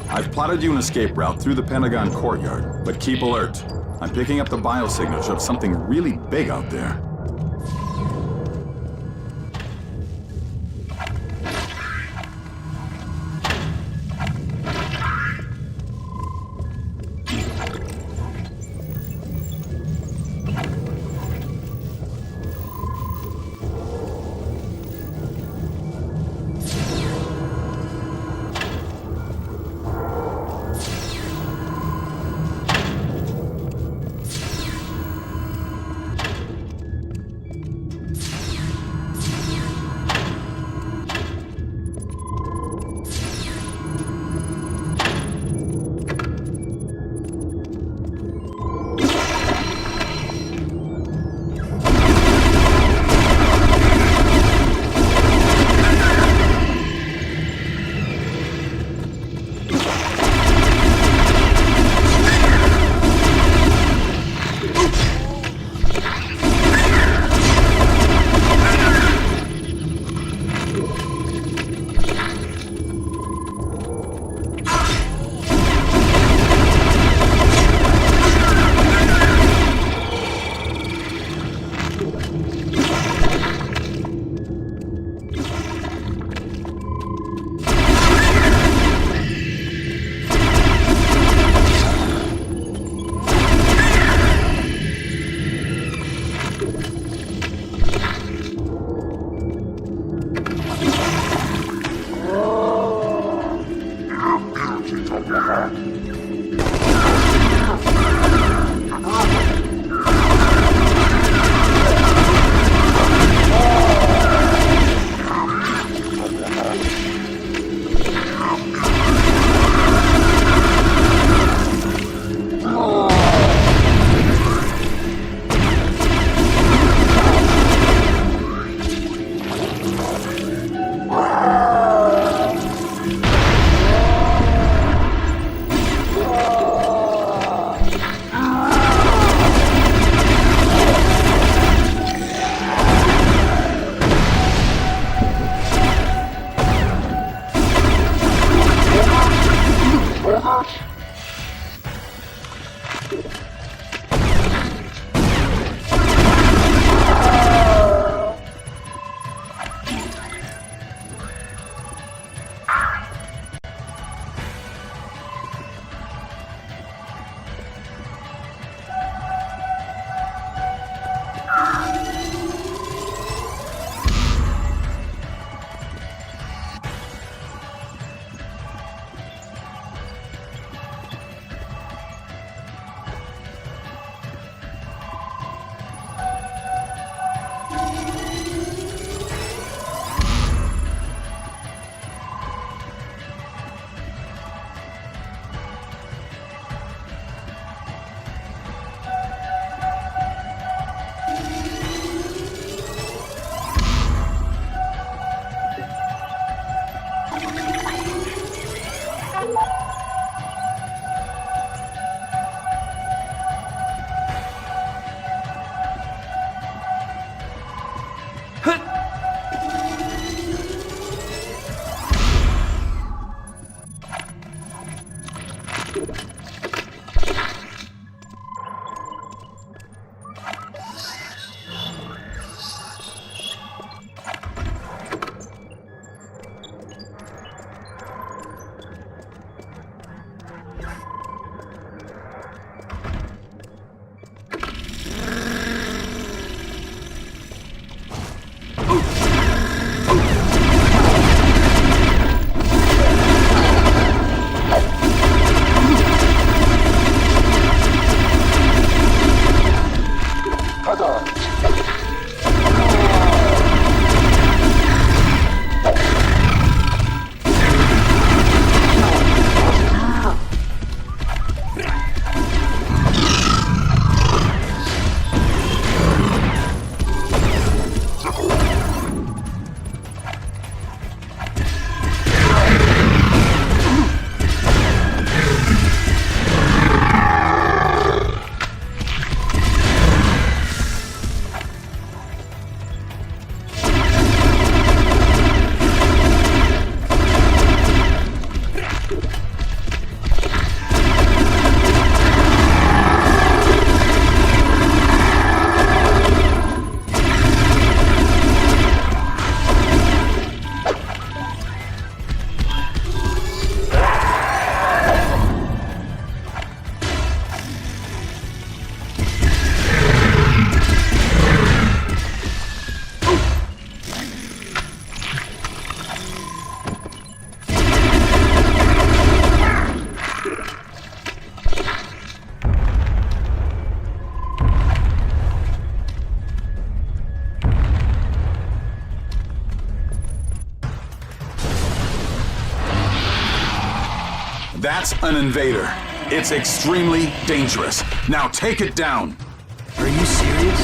I've plotted you an escape route through the Pentagon courtyard, but keep alert. I'm picking up the biosignature of something really big out there. That's an invader. It's extremely dangerous. Now take it down. Are you serious?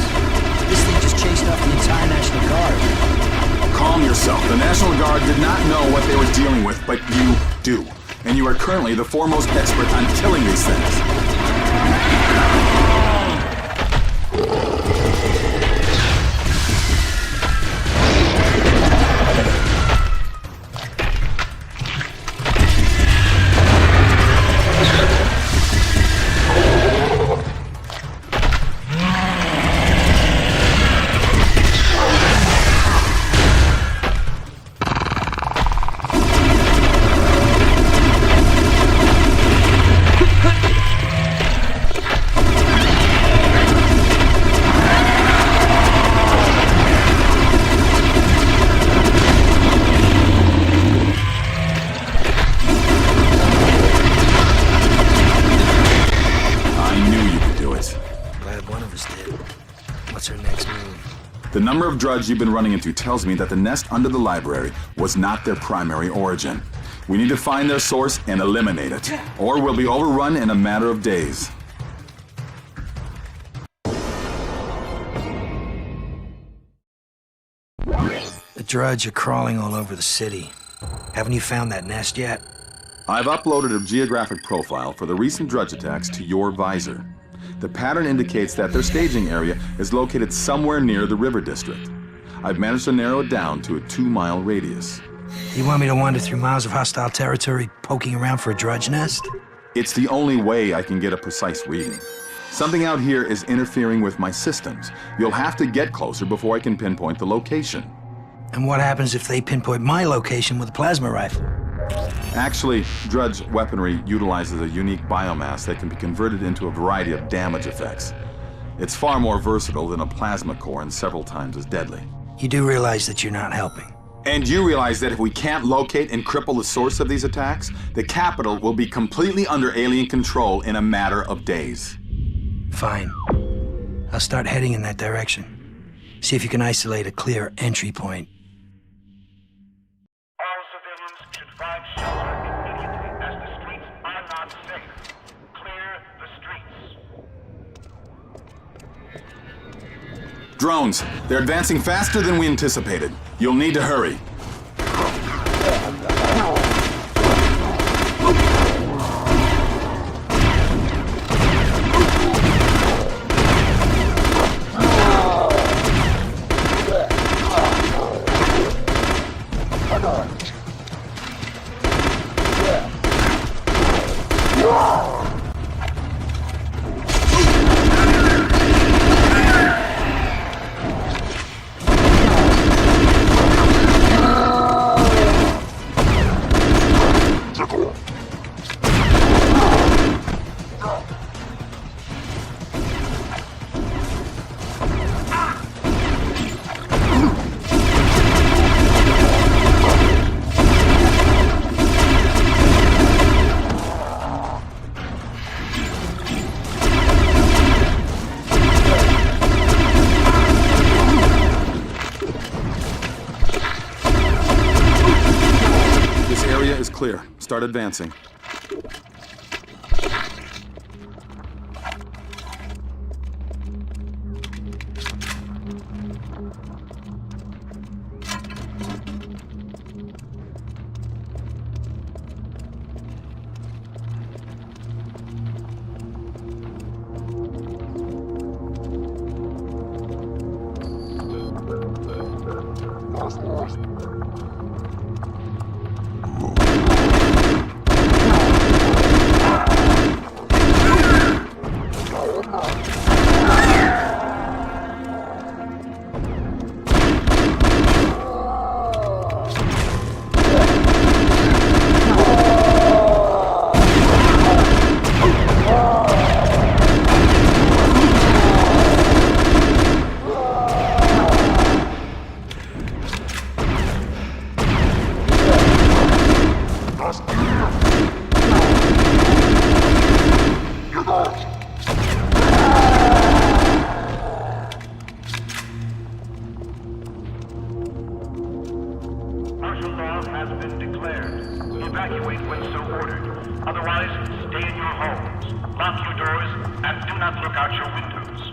This thing just chased off the entire National Guard. Calm yourself. The National Guard did not know what they were dealing with, but you do. And you are currently the foremost expert on killing these things. The number of drugs you've been running into tells me that the nest under the library was not their primary origin. We need to find their source and eliminate it, or we'll be overrun in a matter of days. The Drudge are crawling all over the city. Haven't you found that nest yet? I've uploaded a geographic profile for the recent Drudge attacks to your visor. The pattern indicates that their staging area is located somewhere near the river district. I've managed to narrow it down to a 2-mile radius. You want me to wander through miles of hostile territory, poking around for a Drudge nest? It's the only way I can get a precise reading. Something out here is interfering with my systems. You'll have to get closer before I can pinpoint the location. And what happens if they pinpoint my location with a plasma rifle? Actually, Drudge weaponry utilizes a unique biomass that can be converted into a variety of damage effects. It's far more versatile than a plasma core and several times as deadly. You do realize that you're not helping. And you realize that if we can't locate and cripple the source of these attacks, the capital will be completely under alien control in a matter of days. Fine. I'll start heading in that direction. See if you can isolate a clear entry point. Find shelter immediately, as the streets are not safe. Clear the streets. Drones, they're advancing faster than we anticipated. You'll need to hurry. Clear. Start advancing. Martial law has been declared. Evacuate when so ordered. Otherwise, stay in your homes, lock your doors, and do not look out your windows.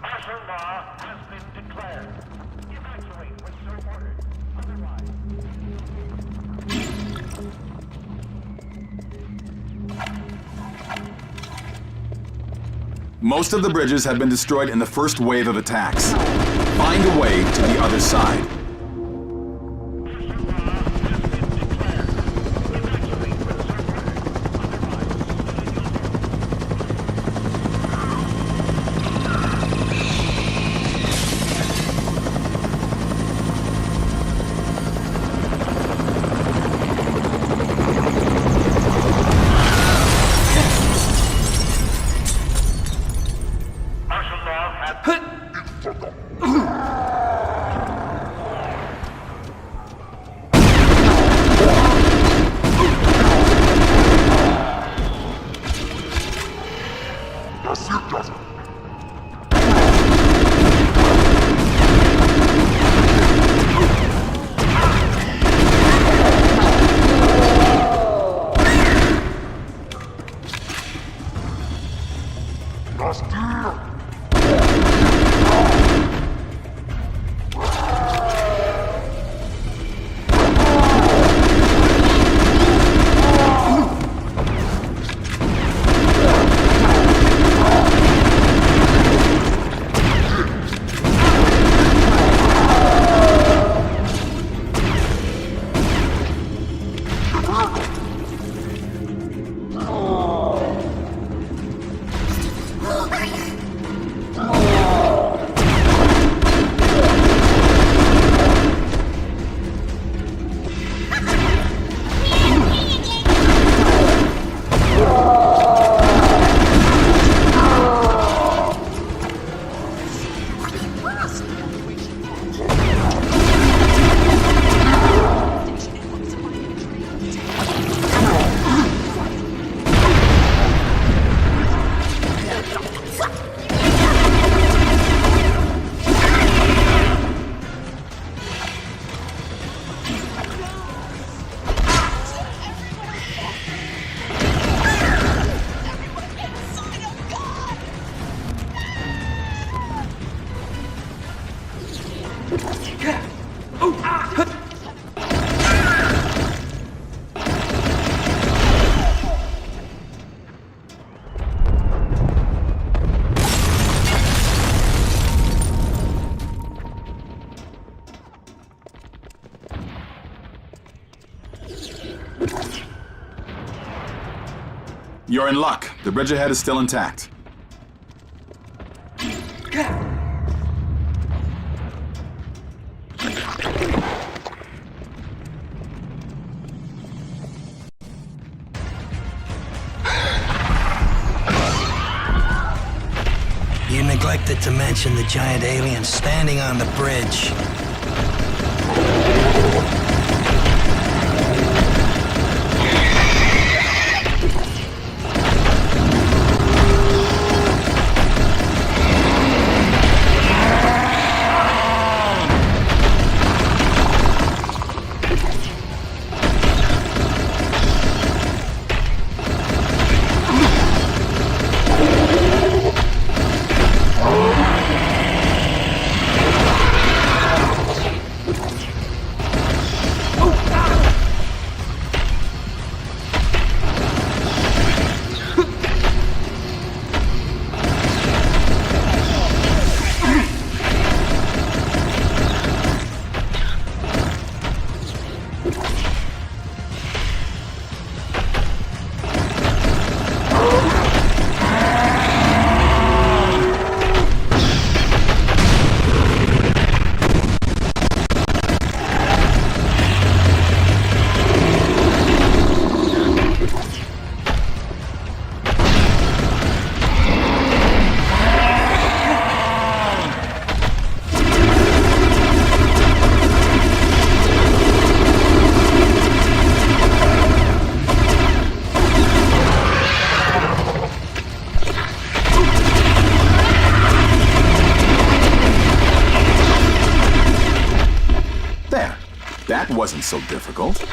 Martial law has been declared. Evacuate when so ordered. Otherwise... Most of the bridges have been destroyed in the first wave of attacks. Find a way to the other side. You're in luck. The bridge ahead is still intact. You neglected to mention the giant alien standing on the bridge. wasn't so difficult.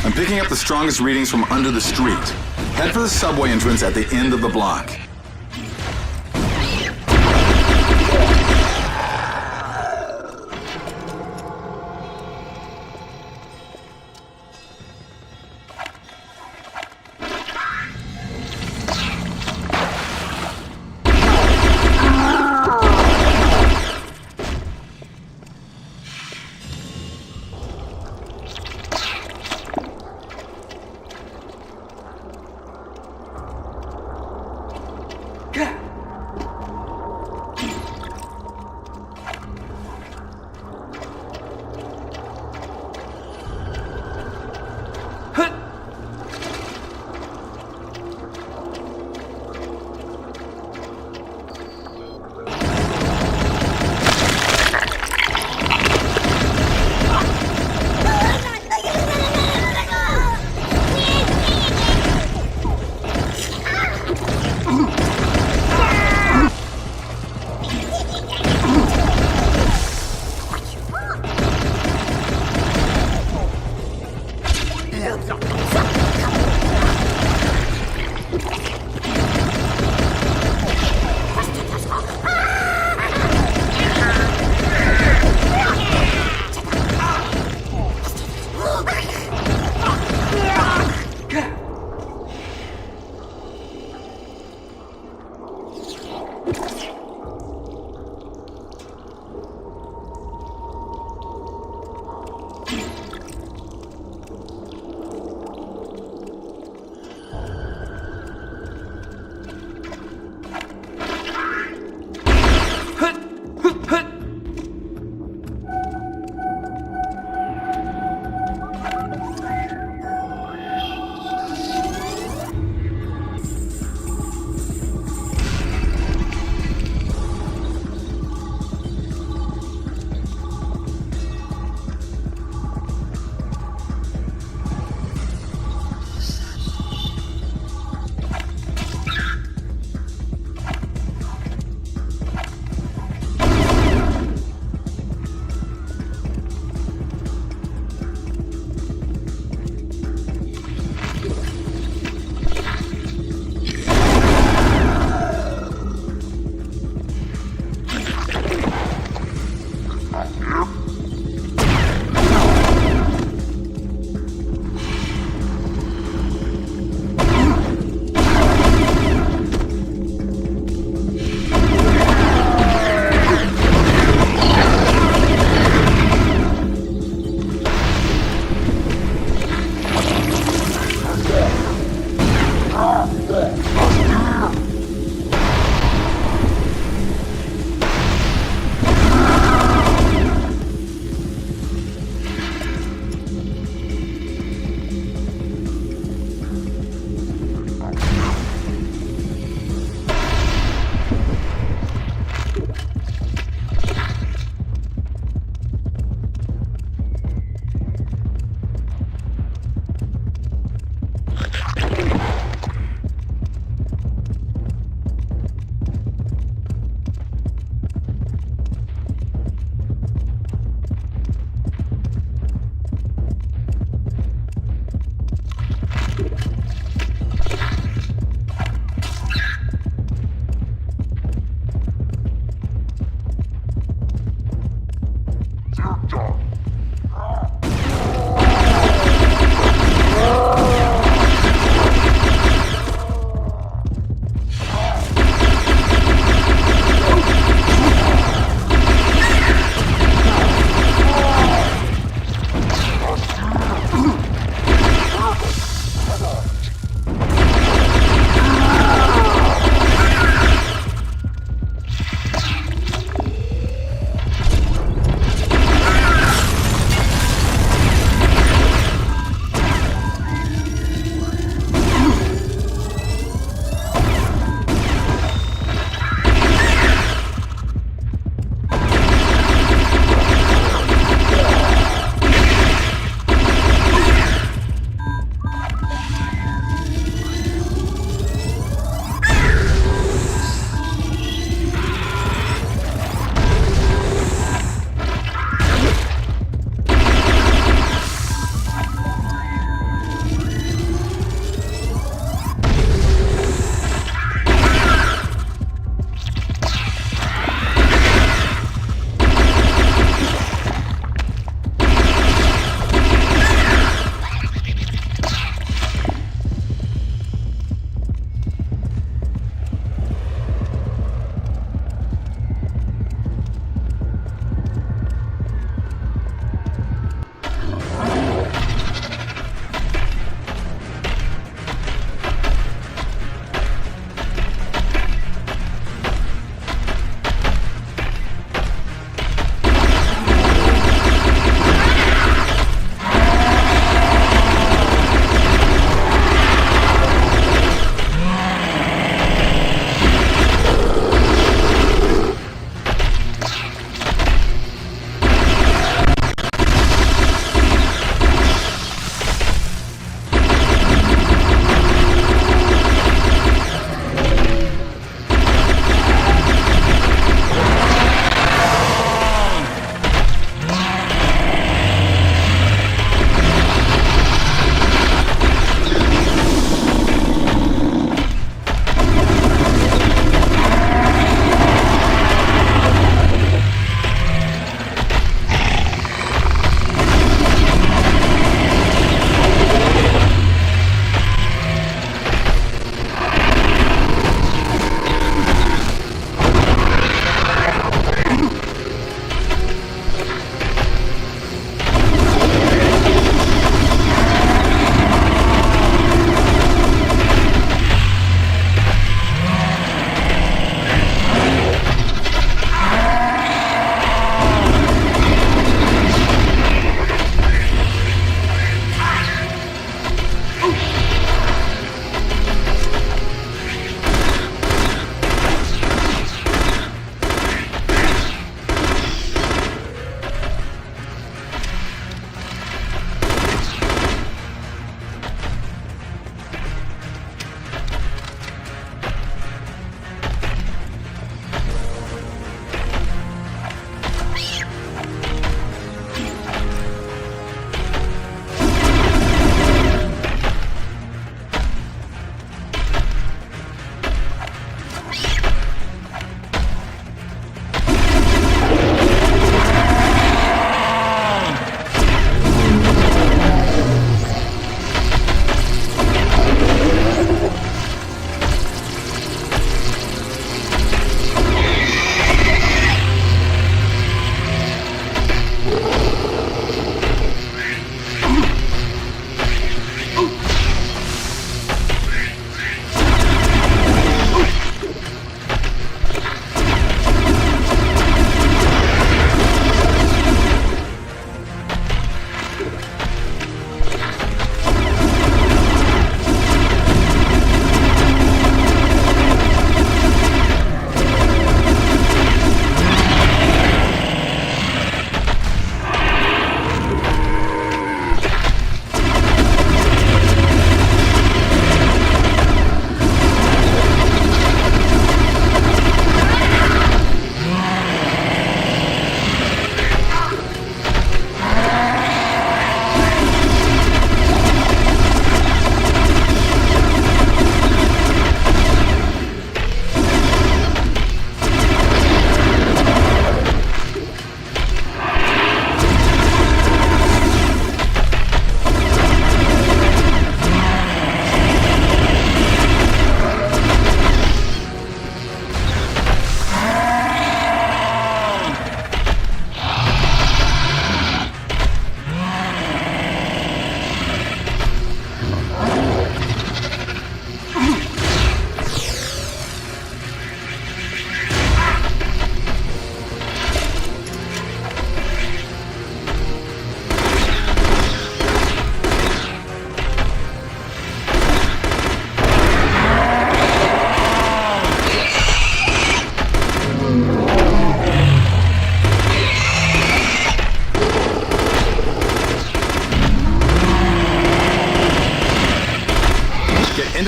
I'm picking up the strongest readings from under the street. Head for the subway entrance at the end of the block.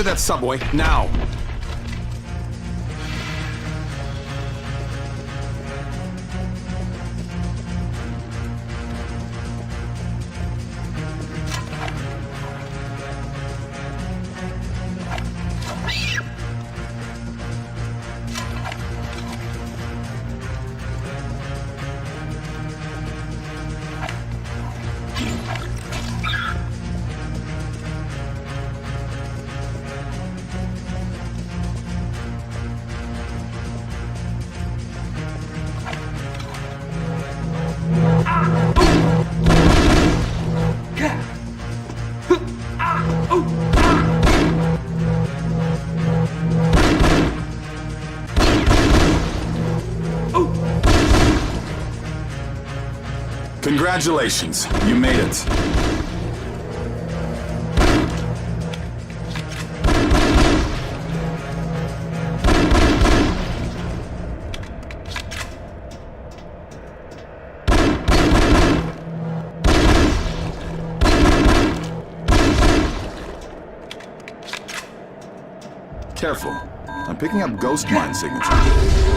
that subway, now! Congratulations, you made it. Careful, I'm picking up ghost mine signature.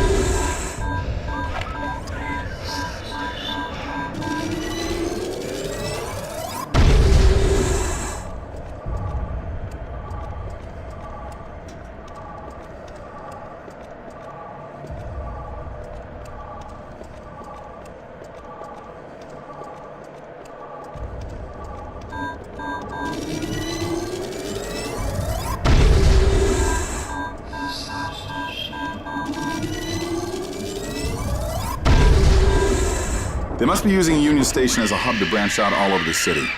They must be using a Union Station as a hub to branch out all over the city.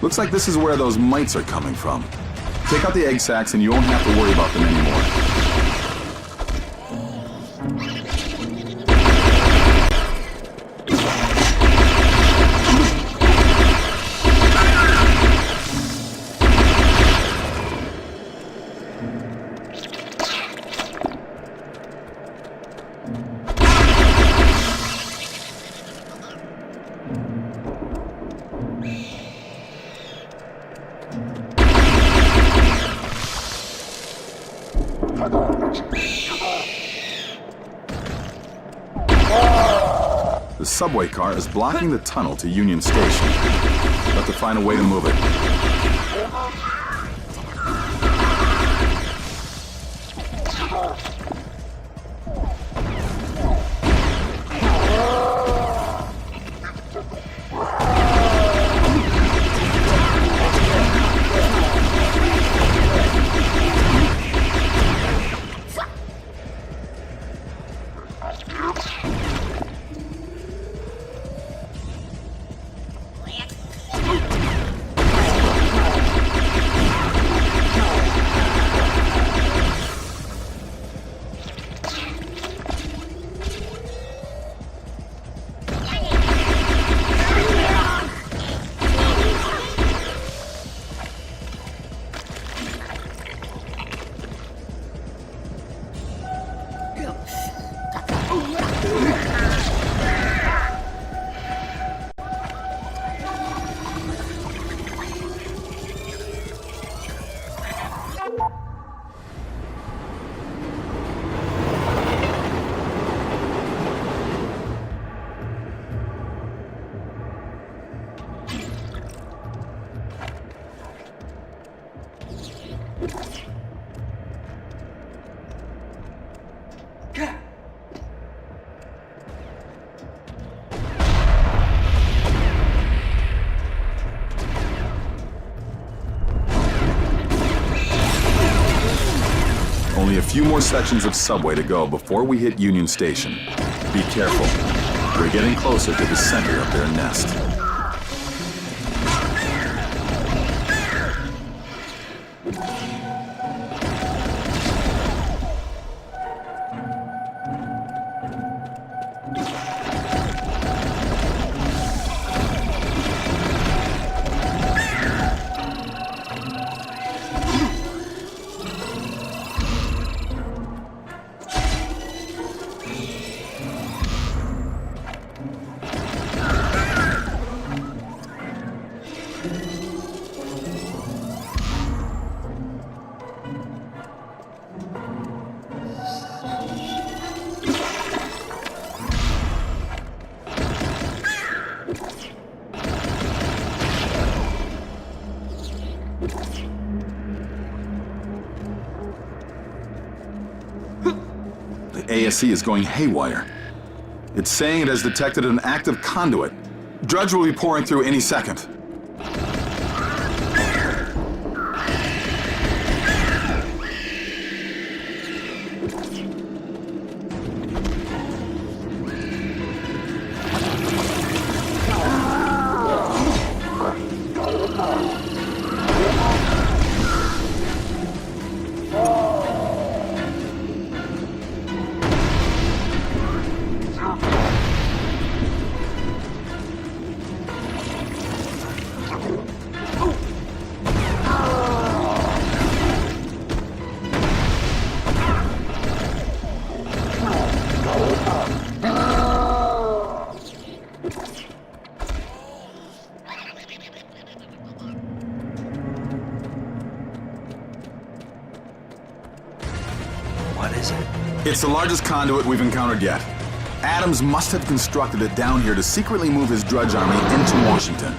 Looks like this is where those mites are coming from. Take out the egg sacs and you won't have to worry about them anymore. The subway car is blocking the tunnel to Union Station. We'll have to find a way to move it. Only a few more sections of subway to go before we hit Union Station. Be careful. We're getting closer to the center of their nest. ASC is going haywire. It's saying it has detected an active conduit. Drudge will be pouring through any second. What is it? It's the largest conduit we've encountered yet. Adams must have constructed it down here to secretly move his Drudge army into Washington.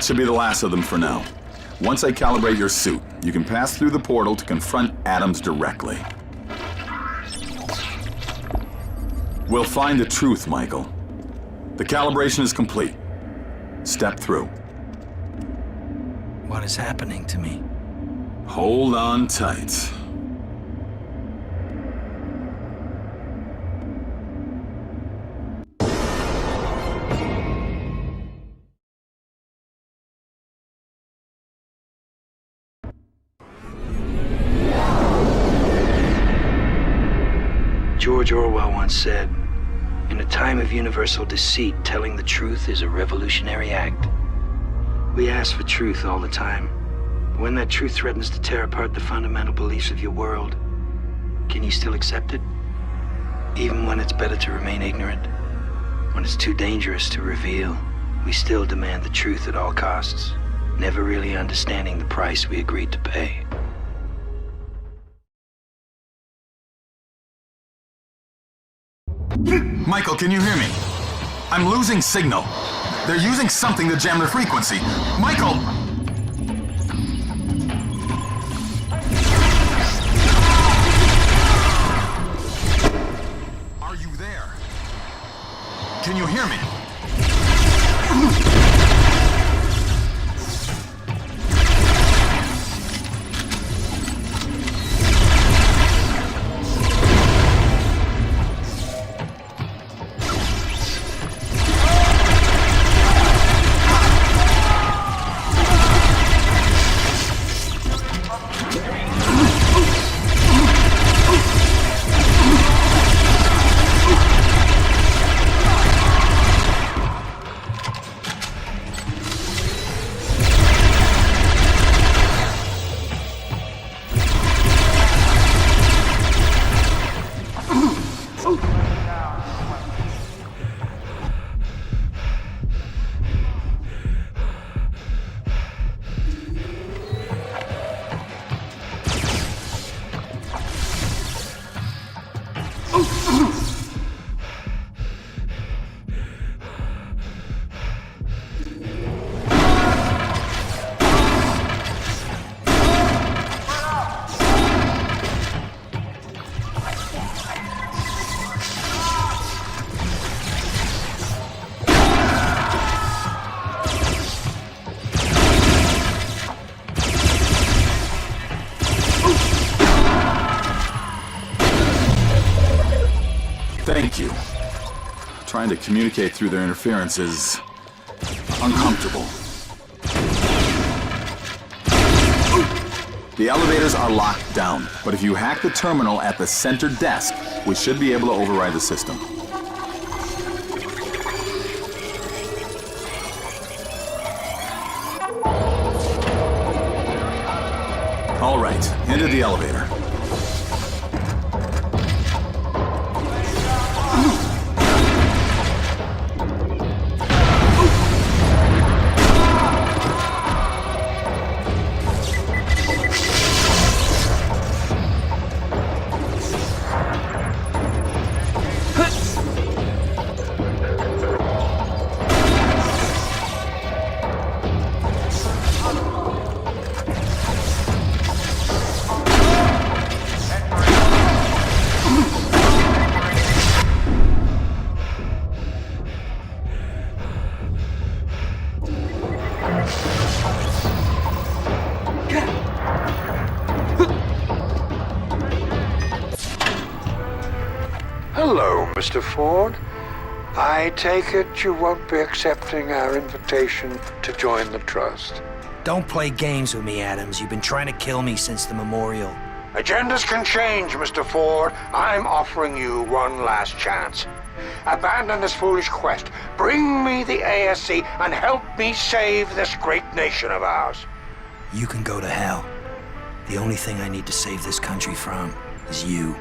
That should be the last of them for now. Once I calibrate your suit, you can pass through the portal to confront Adams directly. We'll find the truth, Michael. The calibration is complete. Step through. What is happening to me? Hold on tight. George Orwell once said, "In a time of universal deceit, telling the truth is a revolutionary act." We ask for truth all the time. But when that truth threatens to tear apart the fundamental beliefs of your world, can you still accept it? Even when it's better to remain ignorant, when it's too dangerous to reveal, we still demand the truth at all costs, never really understanding the price we agreed to pay. Michael, can you hear me? I'm losing signal. They're using something to jam the frequency. Michael! Are you there? Can you hear me? Thank you. Trying to communicate through their interference is uncomfortable. The elevators are locked down, but if you hack the terminal at the center desk, we should be able to override the system. All right, into the elevator. Hello, Mr. Ford. I take it you won't be accepting our invitation to join the Trust. Don't play games with me, Adams. You've been trying to kill me since the memorial. Agendas can change, Mr. Ford. I'm offering you one last chance. Abandon this foolish quest. Bring me the ASC and help me save this great nation of ours. You can go to hell. The only thing I need to save this country from is you.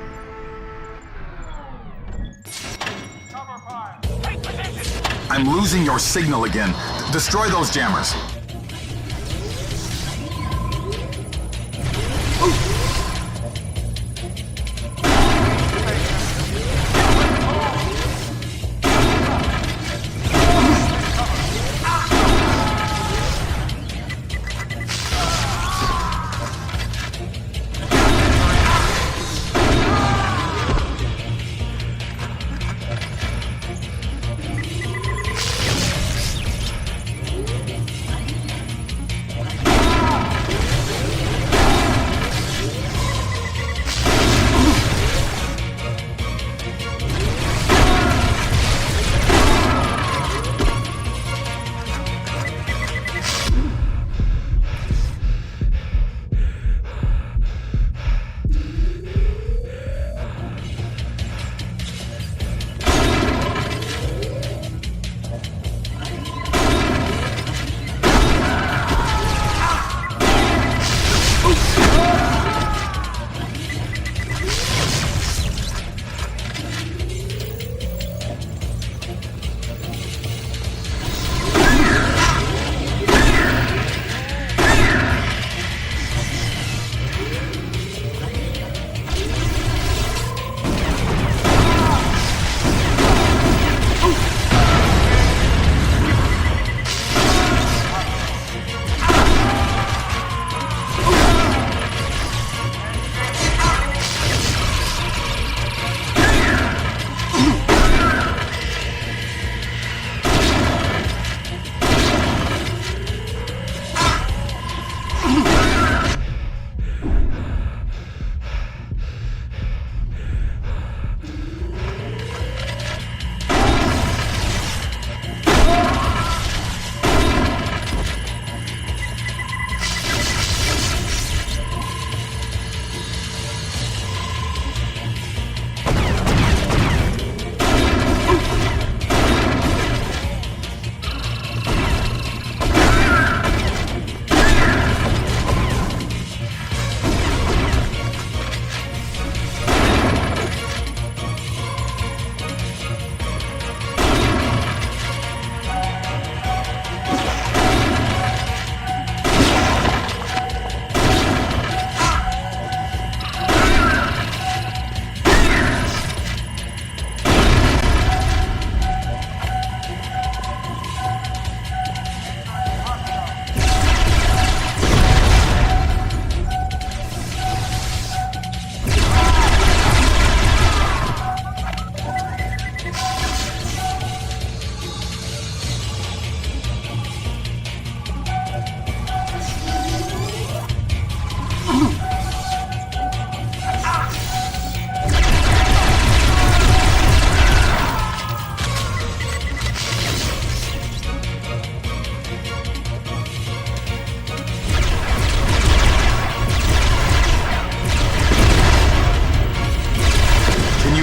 I'm losing your signal again. Destroy those jammers.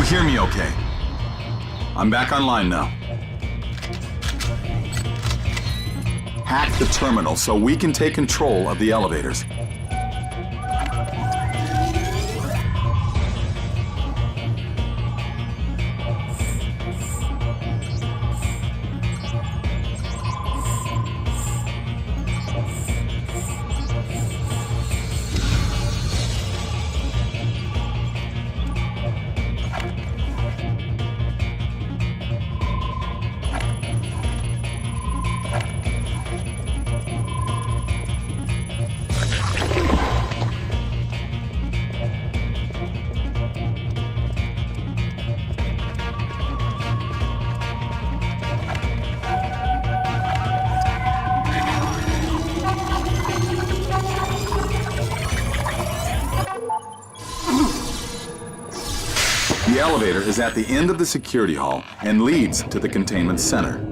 hear me okay? I'm back online now. Hack the terminal so we can take control of the elevators. The elevator is at the end of the security hall and leads to the containment center.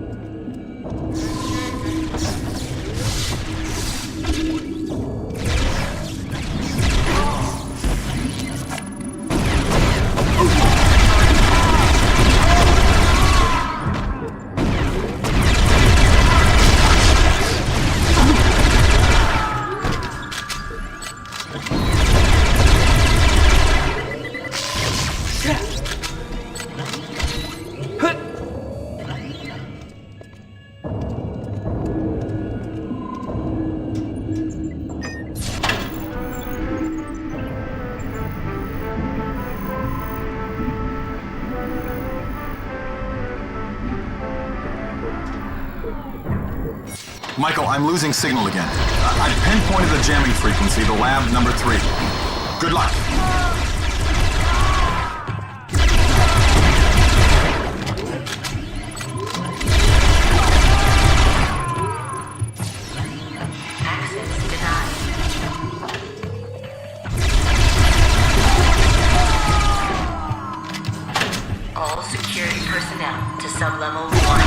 Michael, I'm losing signal again. I pinpointed the jamming frequency to lab number 3. Good luck. Access denied. All security personnel to sublevel 1.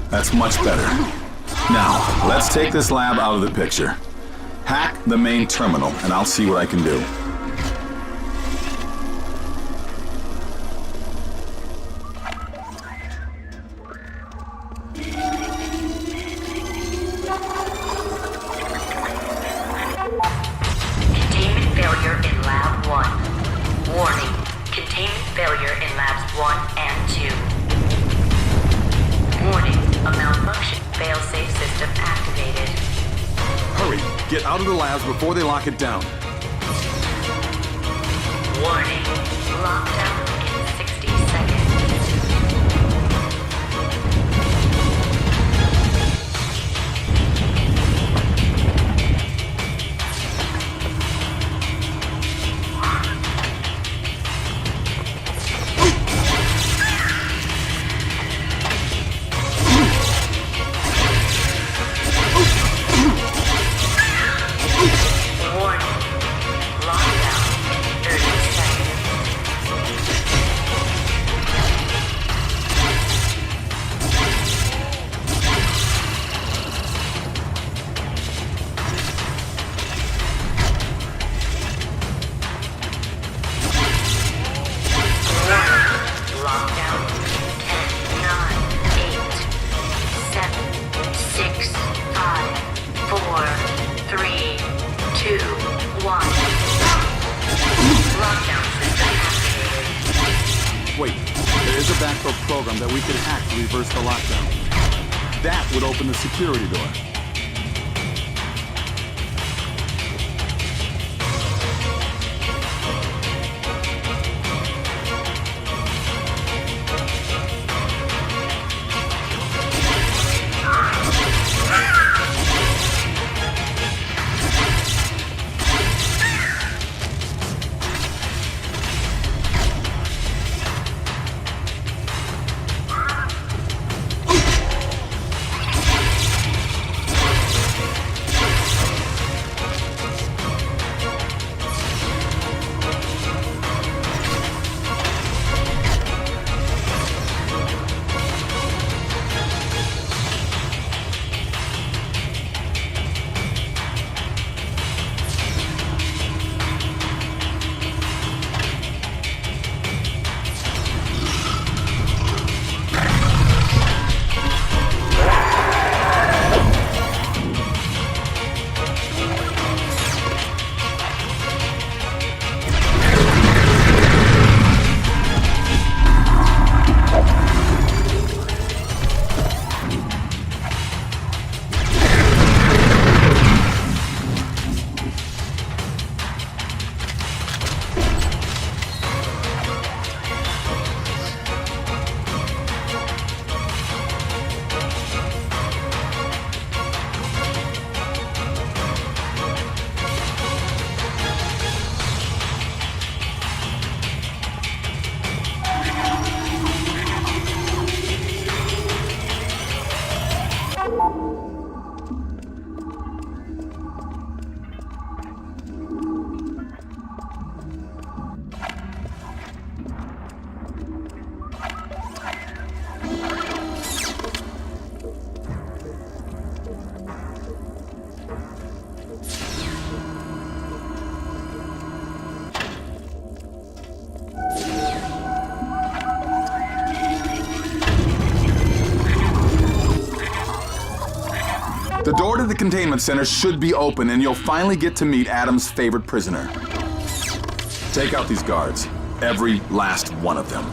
That's much better. Now, let's take this lab out of the picture. Hack the main terminal, and I'll see what I can do. Containment failure in Lab 1. Warning. Containment failure in Labs 1 and 2. Warning. A malfunction. Failsafe system activated. Hurry! Get out of the labs before they lock it down. Warning. Lockdown in 60 seconds. Warning. Lockdown in 30 seconds. Lockdown. 10, 9, 8, 7, 6, 5, 4, 3, 2, 1. Lockdown system activated. Wait, there is a backup program that we could hack to reverse the lockdown. That would open the security door. The door to the containment center should be open, and you'll finally get to meet Adam's favorite prisoner. Take out these guards. Every last one of them.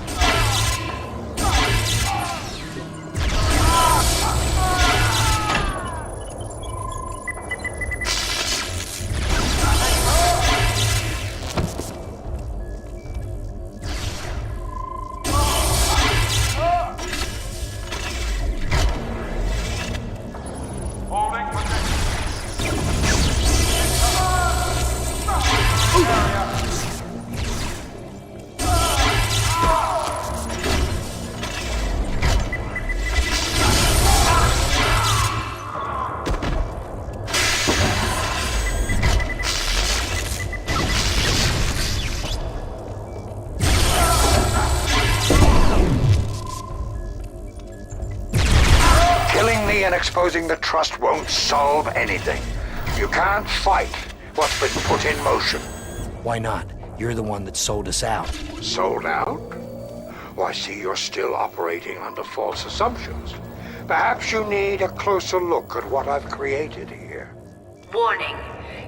Killing me and exposing the Trust won't solve anything. You can't fight what's been put in motion. Why not? You're the one that sold us out. Sold out? Well, I see you're still operating under false assumptions. Perhaps you need a closer look at what I've created here. Warning.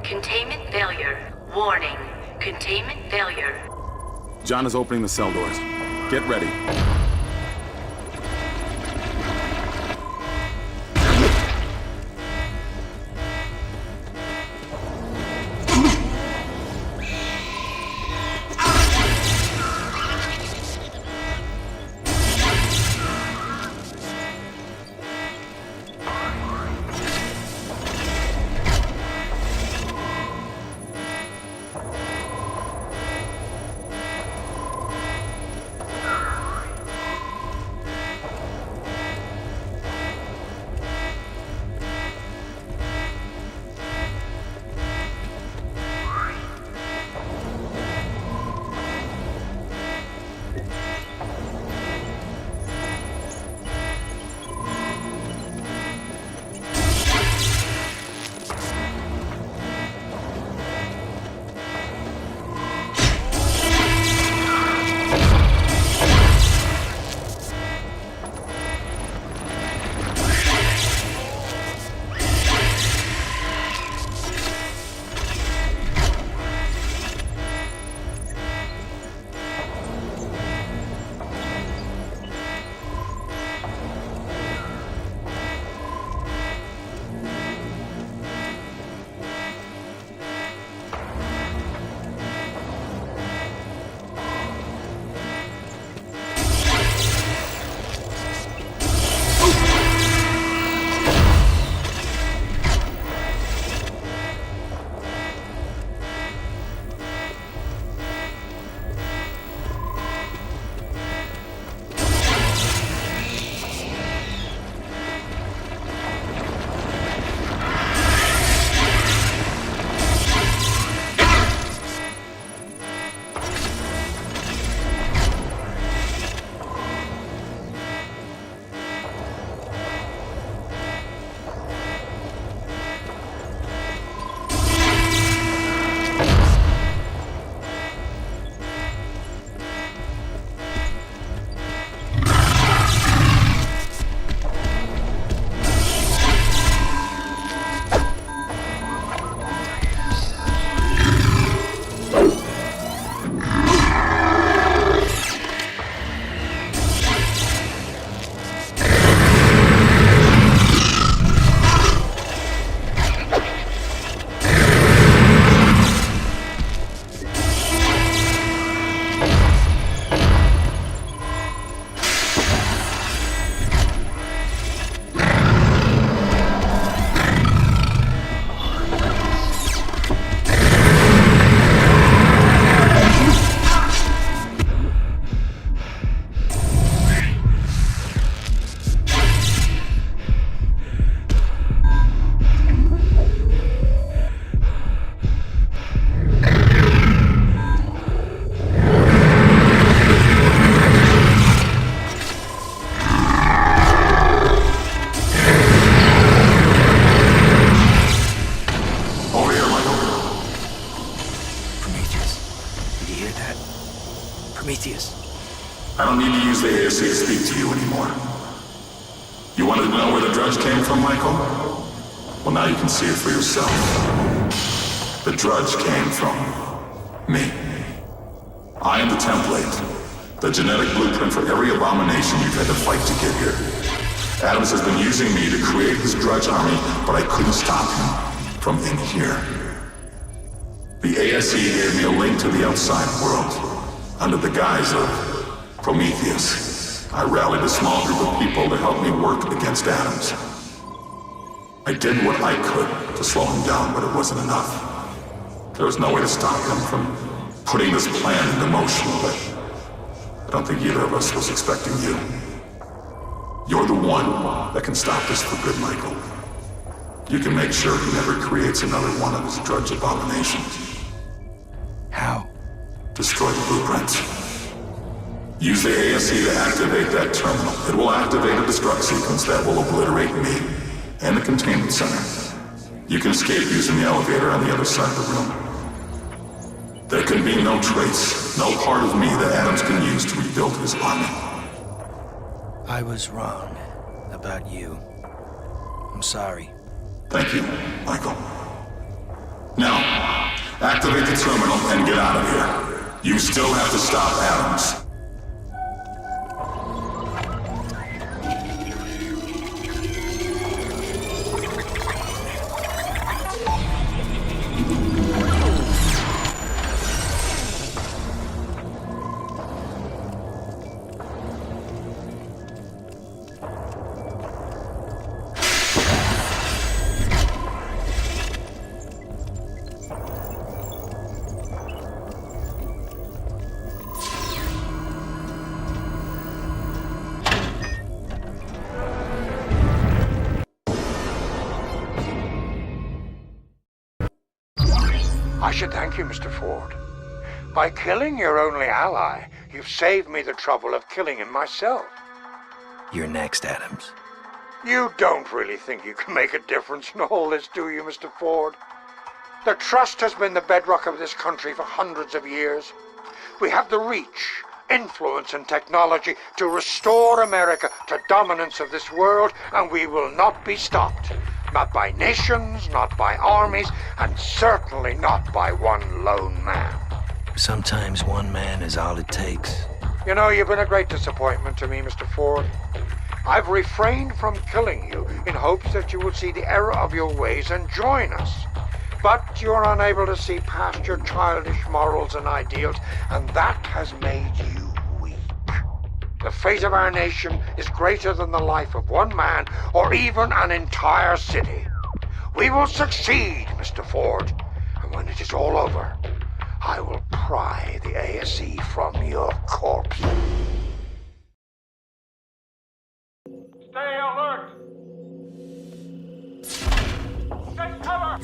Containment failure. Warning. Containment failure. John is opening the cell doors. Get ready. I don't need to use the ASC to speak to you anymore. You wanted to know where the drudge came from, Michael? Well, now you can see it for yourself. The drudge came from me. I am the template, the genetic blueprint for every abomination you've had to fight to get here. Adams has been using me to create his drudge army, but I couldn't stop him from in here. The ASE gave me a link to the outside world, under the guise of Prometheus. I rallied a small group of people to help me work against Adams. I did what I could to slow him down, but it wasn't enough. There was no way to stop him from putting this plan into motion, but I don't think either of us was expecting you. You're the one that can stop this for good, Michael. You can make sure he never creates another one of his drudge abominations. How? Destroy the blueprints. Use the ASC to activate that terminal. It will activate a destruct sequence that will obliterate me and the containment center. You can escape using the elevator on the other side of the room. There can be no trace, no part of me that Adams can use to rebuild his army. I was wrong about you. I'm sorry. Thank you, Michael. Now, activate the terminal and get out of here. You still have to stop Adams. I should thank you, Mr. Ford. By killing your only ally, you've saved me the trouble of killing him myself. You're next, Adams. You don't really think you can make a difference in all this, do you, Mr. Ford? The trust has been the bedrock of this country for hundreds of years. We have the reach, influence, and technology to restore America to dominance of this world, and we will not be stopped. Not by nations, not by armies, and certainly not by one lone man. Sometimes one man is all it takes. You know, you've been a great disappointment to me, Mr. Ford. I've refrained from killing you in hopes that you will see the error of your ways and join us. But you're unable to see past your childish morals and ideals, and that has made you weak. The fate of our nation is greater than the life of one man or even an entire city. We will succeed, Mr. Ford, and when it is all over, I will pry the ASE from your corpse. Stay alert! Take cover!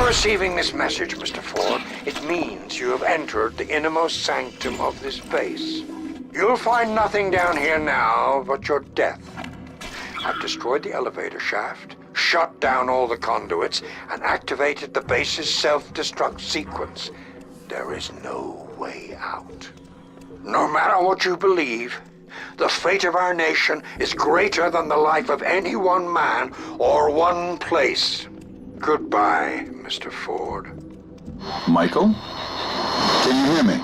Receiving this message, Mr. Ford, it means you have entered the innermost sanctum of this base. You'll find nothing down here now but your death. I've destroyed the elevator shaft, shut down all the conduits, and activated the base's self-destruct sequence. There is no way out. No matter what you believe, the fate of our nation is greater than the life of any one man or one place. Goodbye, Mr. Ford. Michael? Can you hear me?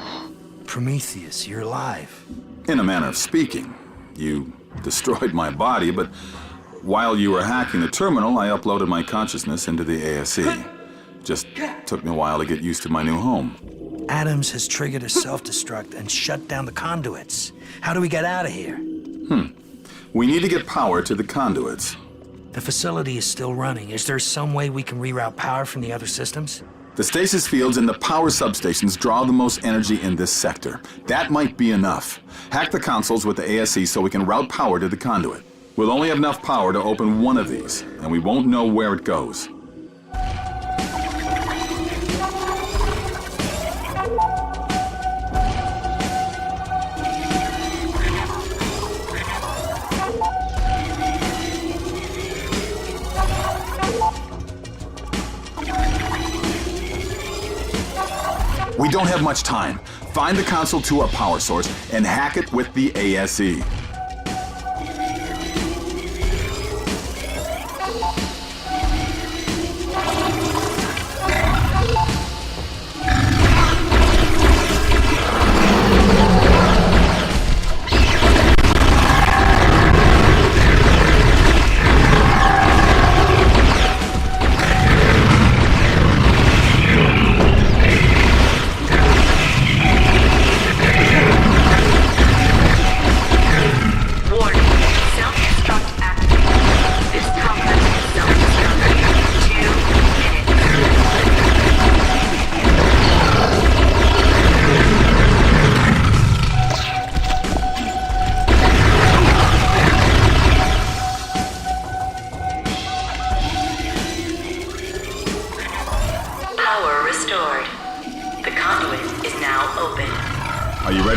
Prometheus, you're alive. In a manner of speaking. You destroyed my body, but while you were hacking the terminal, I uploaded my consciousness into the ASE. Just took me a while to get used to my new home. Adams has triggered a self-destruct and shut down the conduits. How do we get out of here? We need to get power to the conduits. The facility is still running. Is there some way we can reroute power from the other systems? The stasis fields and the power substations draw the most energy in this sector. That might be enough. Hack the consoles with the ASE so we can route power to the conduit. We'll only have enough power to open one of these, and we won't know where it goes. We don't have much time. Find the console to a power source and hack it with the ASE.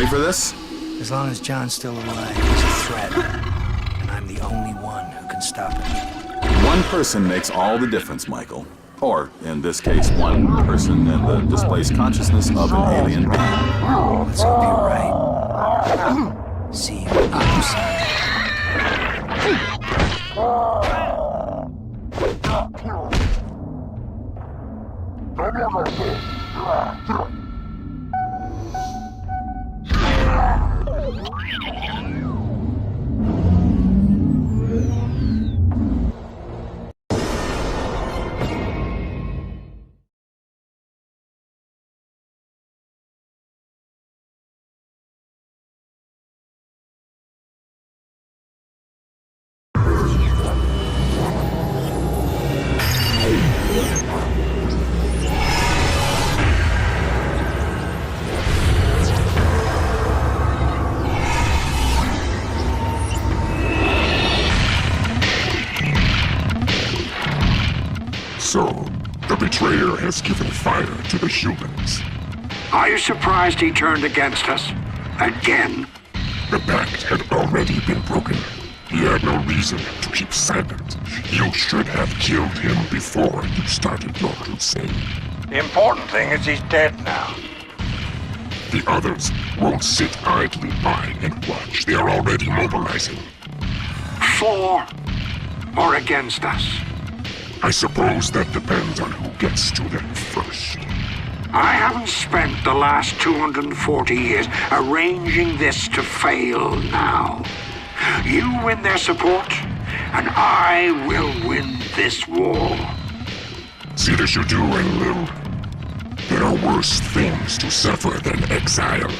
For this? As long as John's still alive, he's a threat. And I'm the only one who can stop him. One person makes all the difference, Michael. Or, in this case, one person in the displaced consciousness of an alien being. Let's hope you're right. See you on the other side. So, the betrayer has given fire to the humans. Are you surprised he turned against us? Again? The pact had already been broken. He had no reason to keep silent. You should have killed him before you started your crusade. The important thing is he's dead now. The others won't sit idly by and watch. They are already mobilizing. For or against us? I suppose that depends on who gets to them first. I haven't spent the last 240 years arranging this to fail now. You win their support, and I will win this war. See that you do, Enlil. There are worse things to suffer than exile.